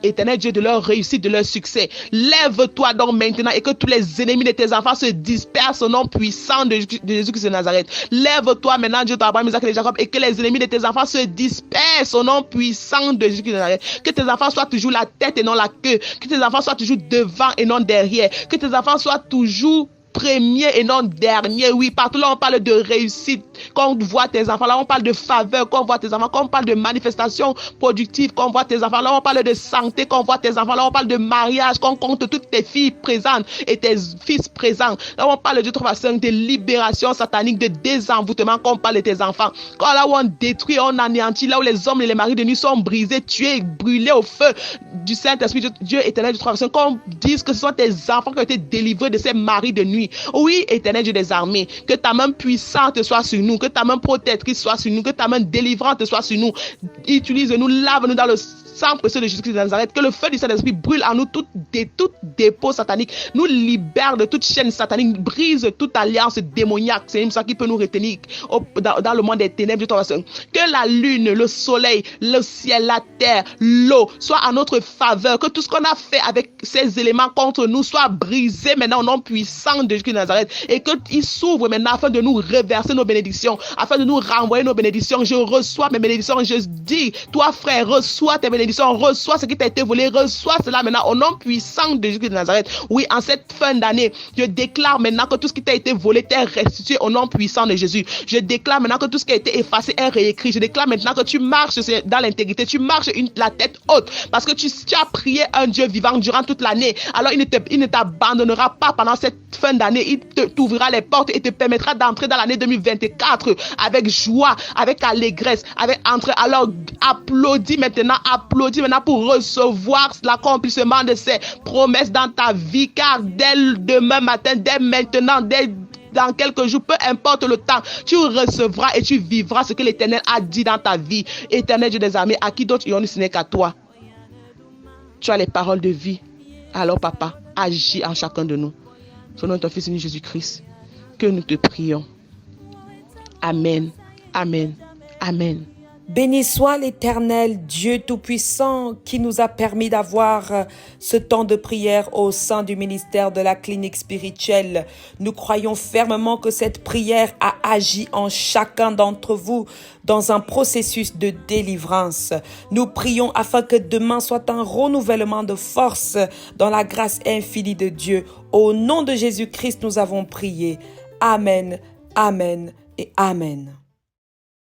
Éternel Dieu, de leur réussite, de leur succès. Lève-toi donc maintenant et que tous les ennemis de tes enfants se dispersent au nom puissant de Jésus-Christ de Nazareth. Lève-toi maintenant, Dieu d'Abraham, Isaac et Jacob, et que les ennemis de tes enfants se dispersent au nom puissant de Jésus-Christ de Nazareth. Que tes enfants soient toujours la tête et non la queue. Que tes enfants soient toujours devant et non derrière. Que tes enfants soient toujours premier et non dernier. Oui, partout là on parle de réussite, quand on voit tes enfants, là on parle de faveur, quand on voit tes enfants, quand on parle de manifestation productive, quand on voit tes enfants, là on parle de santé, quand on voit tes enfants, là on parle de mariage, quand on compte toutes tes filles présentes et tes fils présents, là on parle de toute façon de libération satanique, de désenvoûtement, quand on parle de tes enfants, quand là où on détruit, on anéantit, là où les hommes et les maris de nuit sont brisés, tués, brûlés au feu du Saint-Esprit, Dieu éternel de toute façon, quand on dit que ce sont tes enfants qui ont été délivrés de ces maris de nuit. Oui, éternel Dieu des armées, que ta main puissante soit sur nous, que ta main protectrice soit sur nous, que ta main délivrante soit sur nous. Utilise-nous, lave-nous dans le sang précieux de Jésus-Christ de Nazareth, que le feu du Saint-Esprit brûle en nous tout dépôt satanique, nous libère de toute chaîne satanique, brise toute alliance démoniaque, c'est ça qui peut nous retenir dans le monde des ténèbres de ton façon. Que la lune, le soleil, le ciel, la terre, l'eau soit en notre faveur, que tout ce qu'on a fait avec ces éléments contre nous soit brisé maintenant au nom puissant de Jésus-Christ de Nazareth, et qu'il s'ouvre maintenant afin de nous reverser nos bénédictions, afin de nous renvoyer nos bénédictions. Je reçois mes bénédictions, je dis, toi frère, reçois tes bénédictions, reçois ce qui t'a été volé, reçois cela maintenant au nom puissant de Jésus-Christ de Nazareth. Oui, en cette fin d'année, je déclare maintenant que tout ce qui t'a été volé t'est restitué au nom puissant de Jésus. Je déclare maintenant que tout ce qui a été effacé est réécrit. Je déclare maintenant que tu marches dans l'intégrité, tu marches la tête haute, parce que tu as prié un Dieu vivant durant toute l'année. Alors il ne t'abandonnera pas pendant cette fin d'année. Il t'ouvrira les portes et te permettra d'entrer dans l'année 2024 avec joie, avec allégresse, avec entrée. Alors applaudis maintenant pour recevoir l'accomplissement de ces promesses dans ta vie, car dès demain matin, dès maintenant, dans quelques jours, peu importe le temps, tu recevras et tu vivras ce que l'Éternel a dit dans ta vie. Éternel Dieu des armées, à qui d'autre irons-nous ce n'est qu'à toi? Tu as les paroles de vie. Alors papa, agis en chacun de nous. Au nom de ton Fils Jésus-Christ, que nous te prions. Amen, amen, amen. Béni soit l'Éternel, Dieu Tout-Puissant, qui nous a permis d'avoir ce temps de prière au sein du ministère de la clinique spirituelle. Nous croyons fermement que cette prière a agi en chacun d'entre vous dans un processus de délivrance. Nous prions afin que demain soit un renouvellement de force dans la grâce infinie de Dieu. Au nom de Jésus-Christ, nous avons prié. Amen, amen et amen.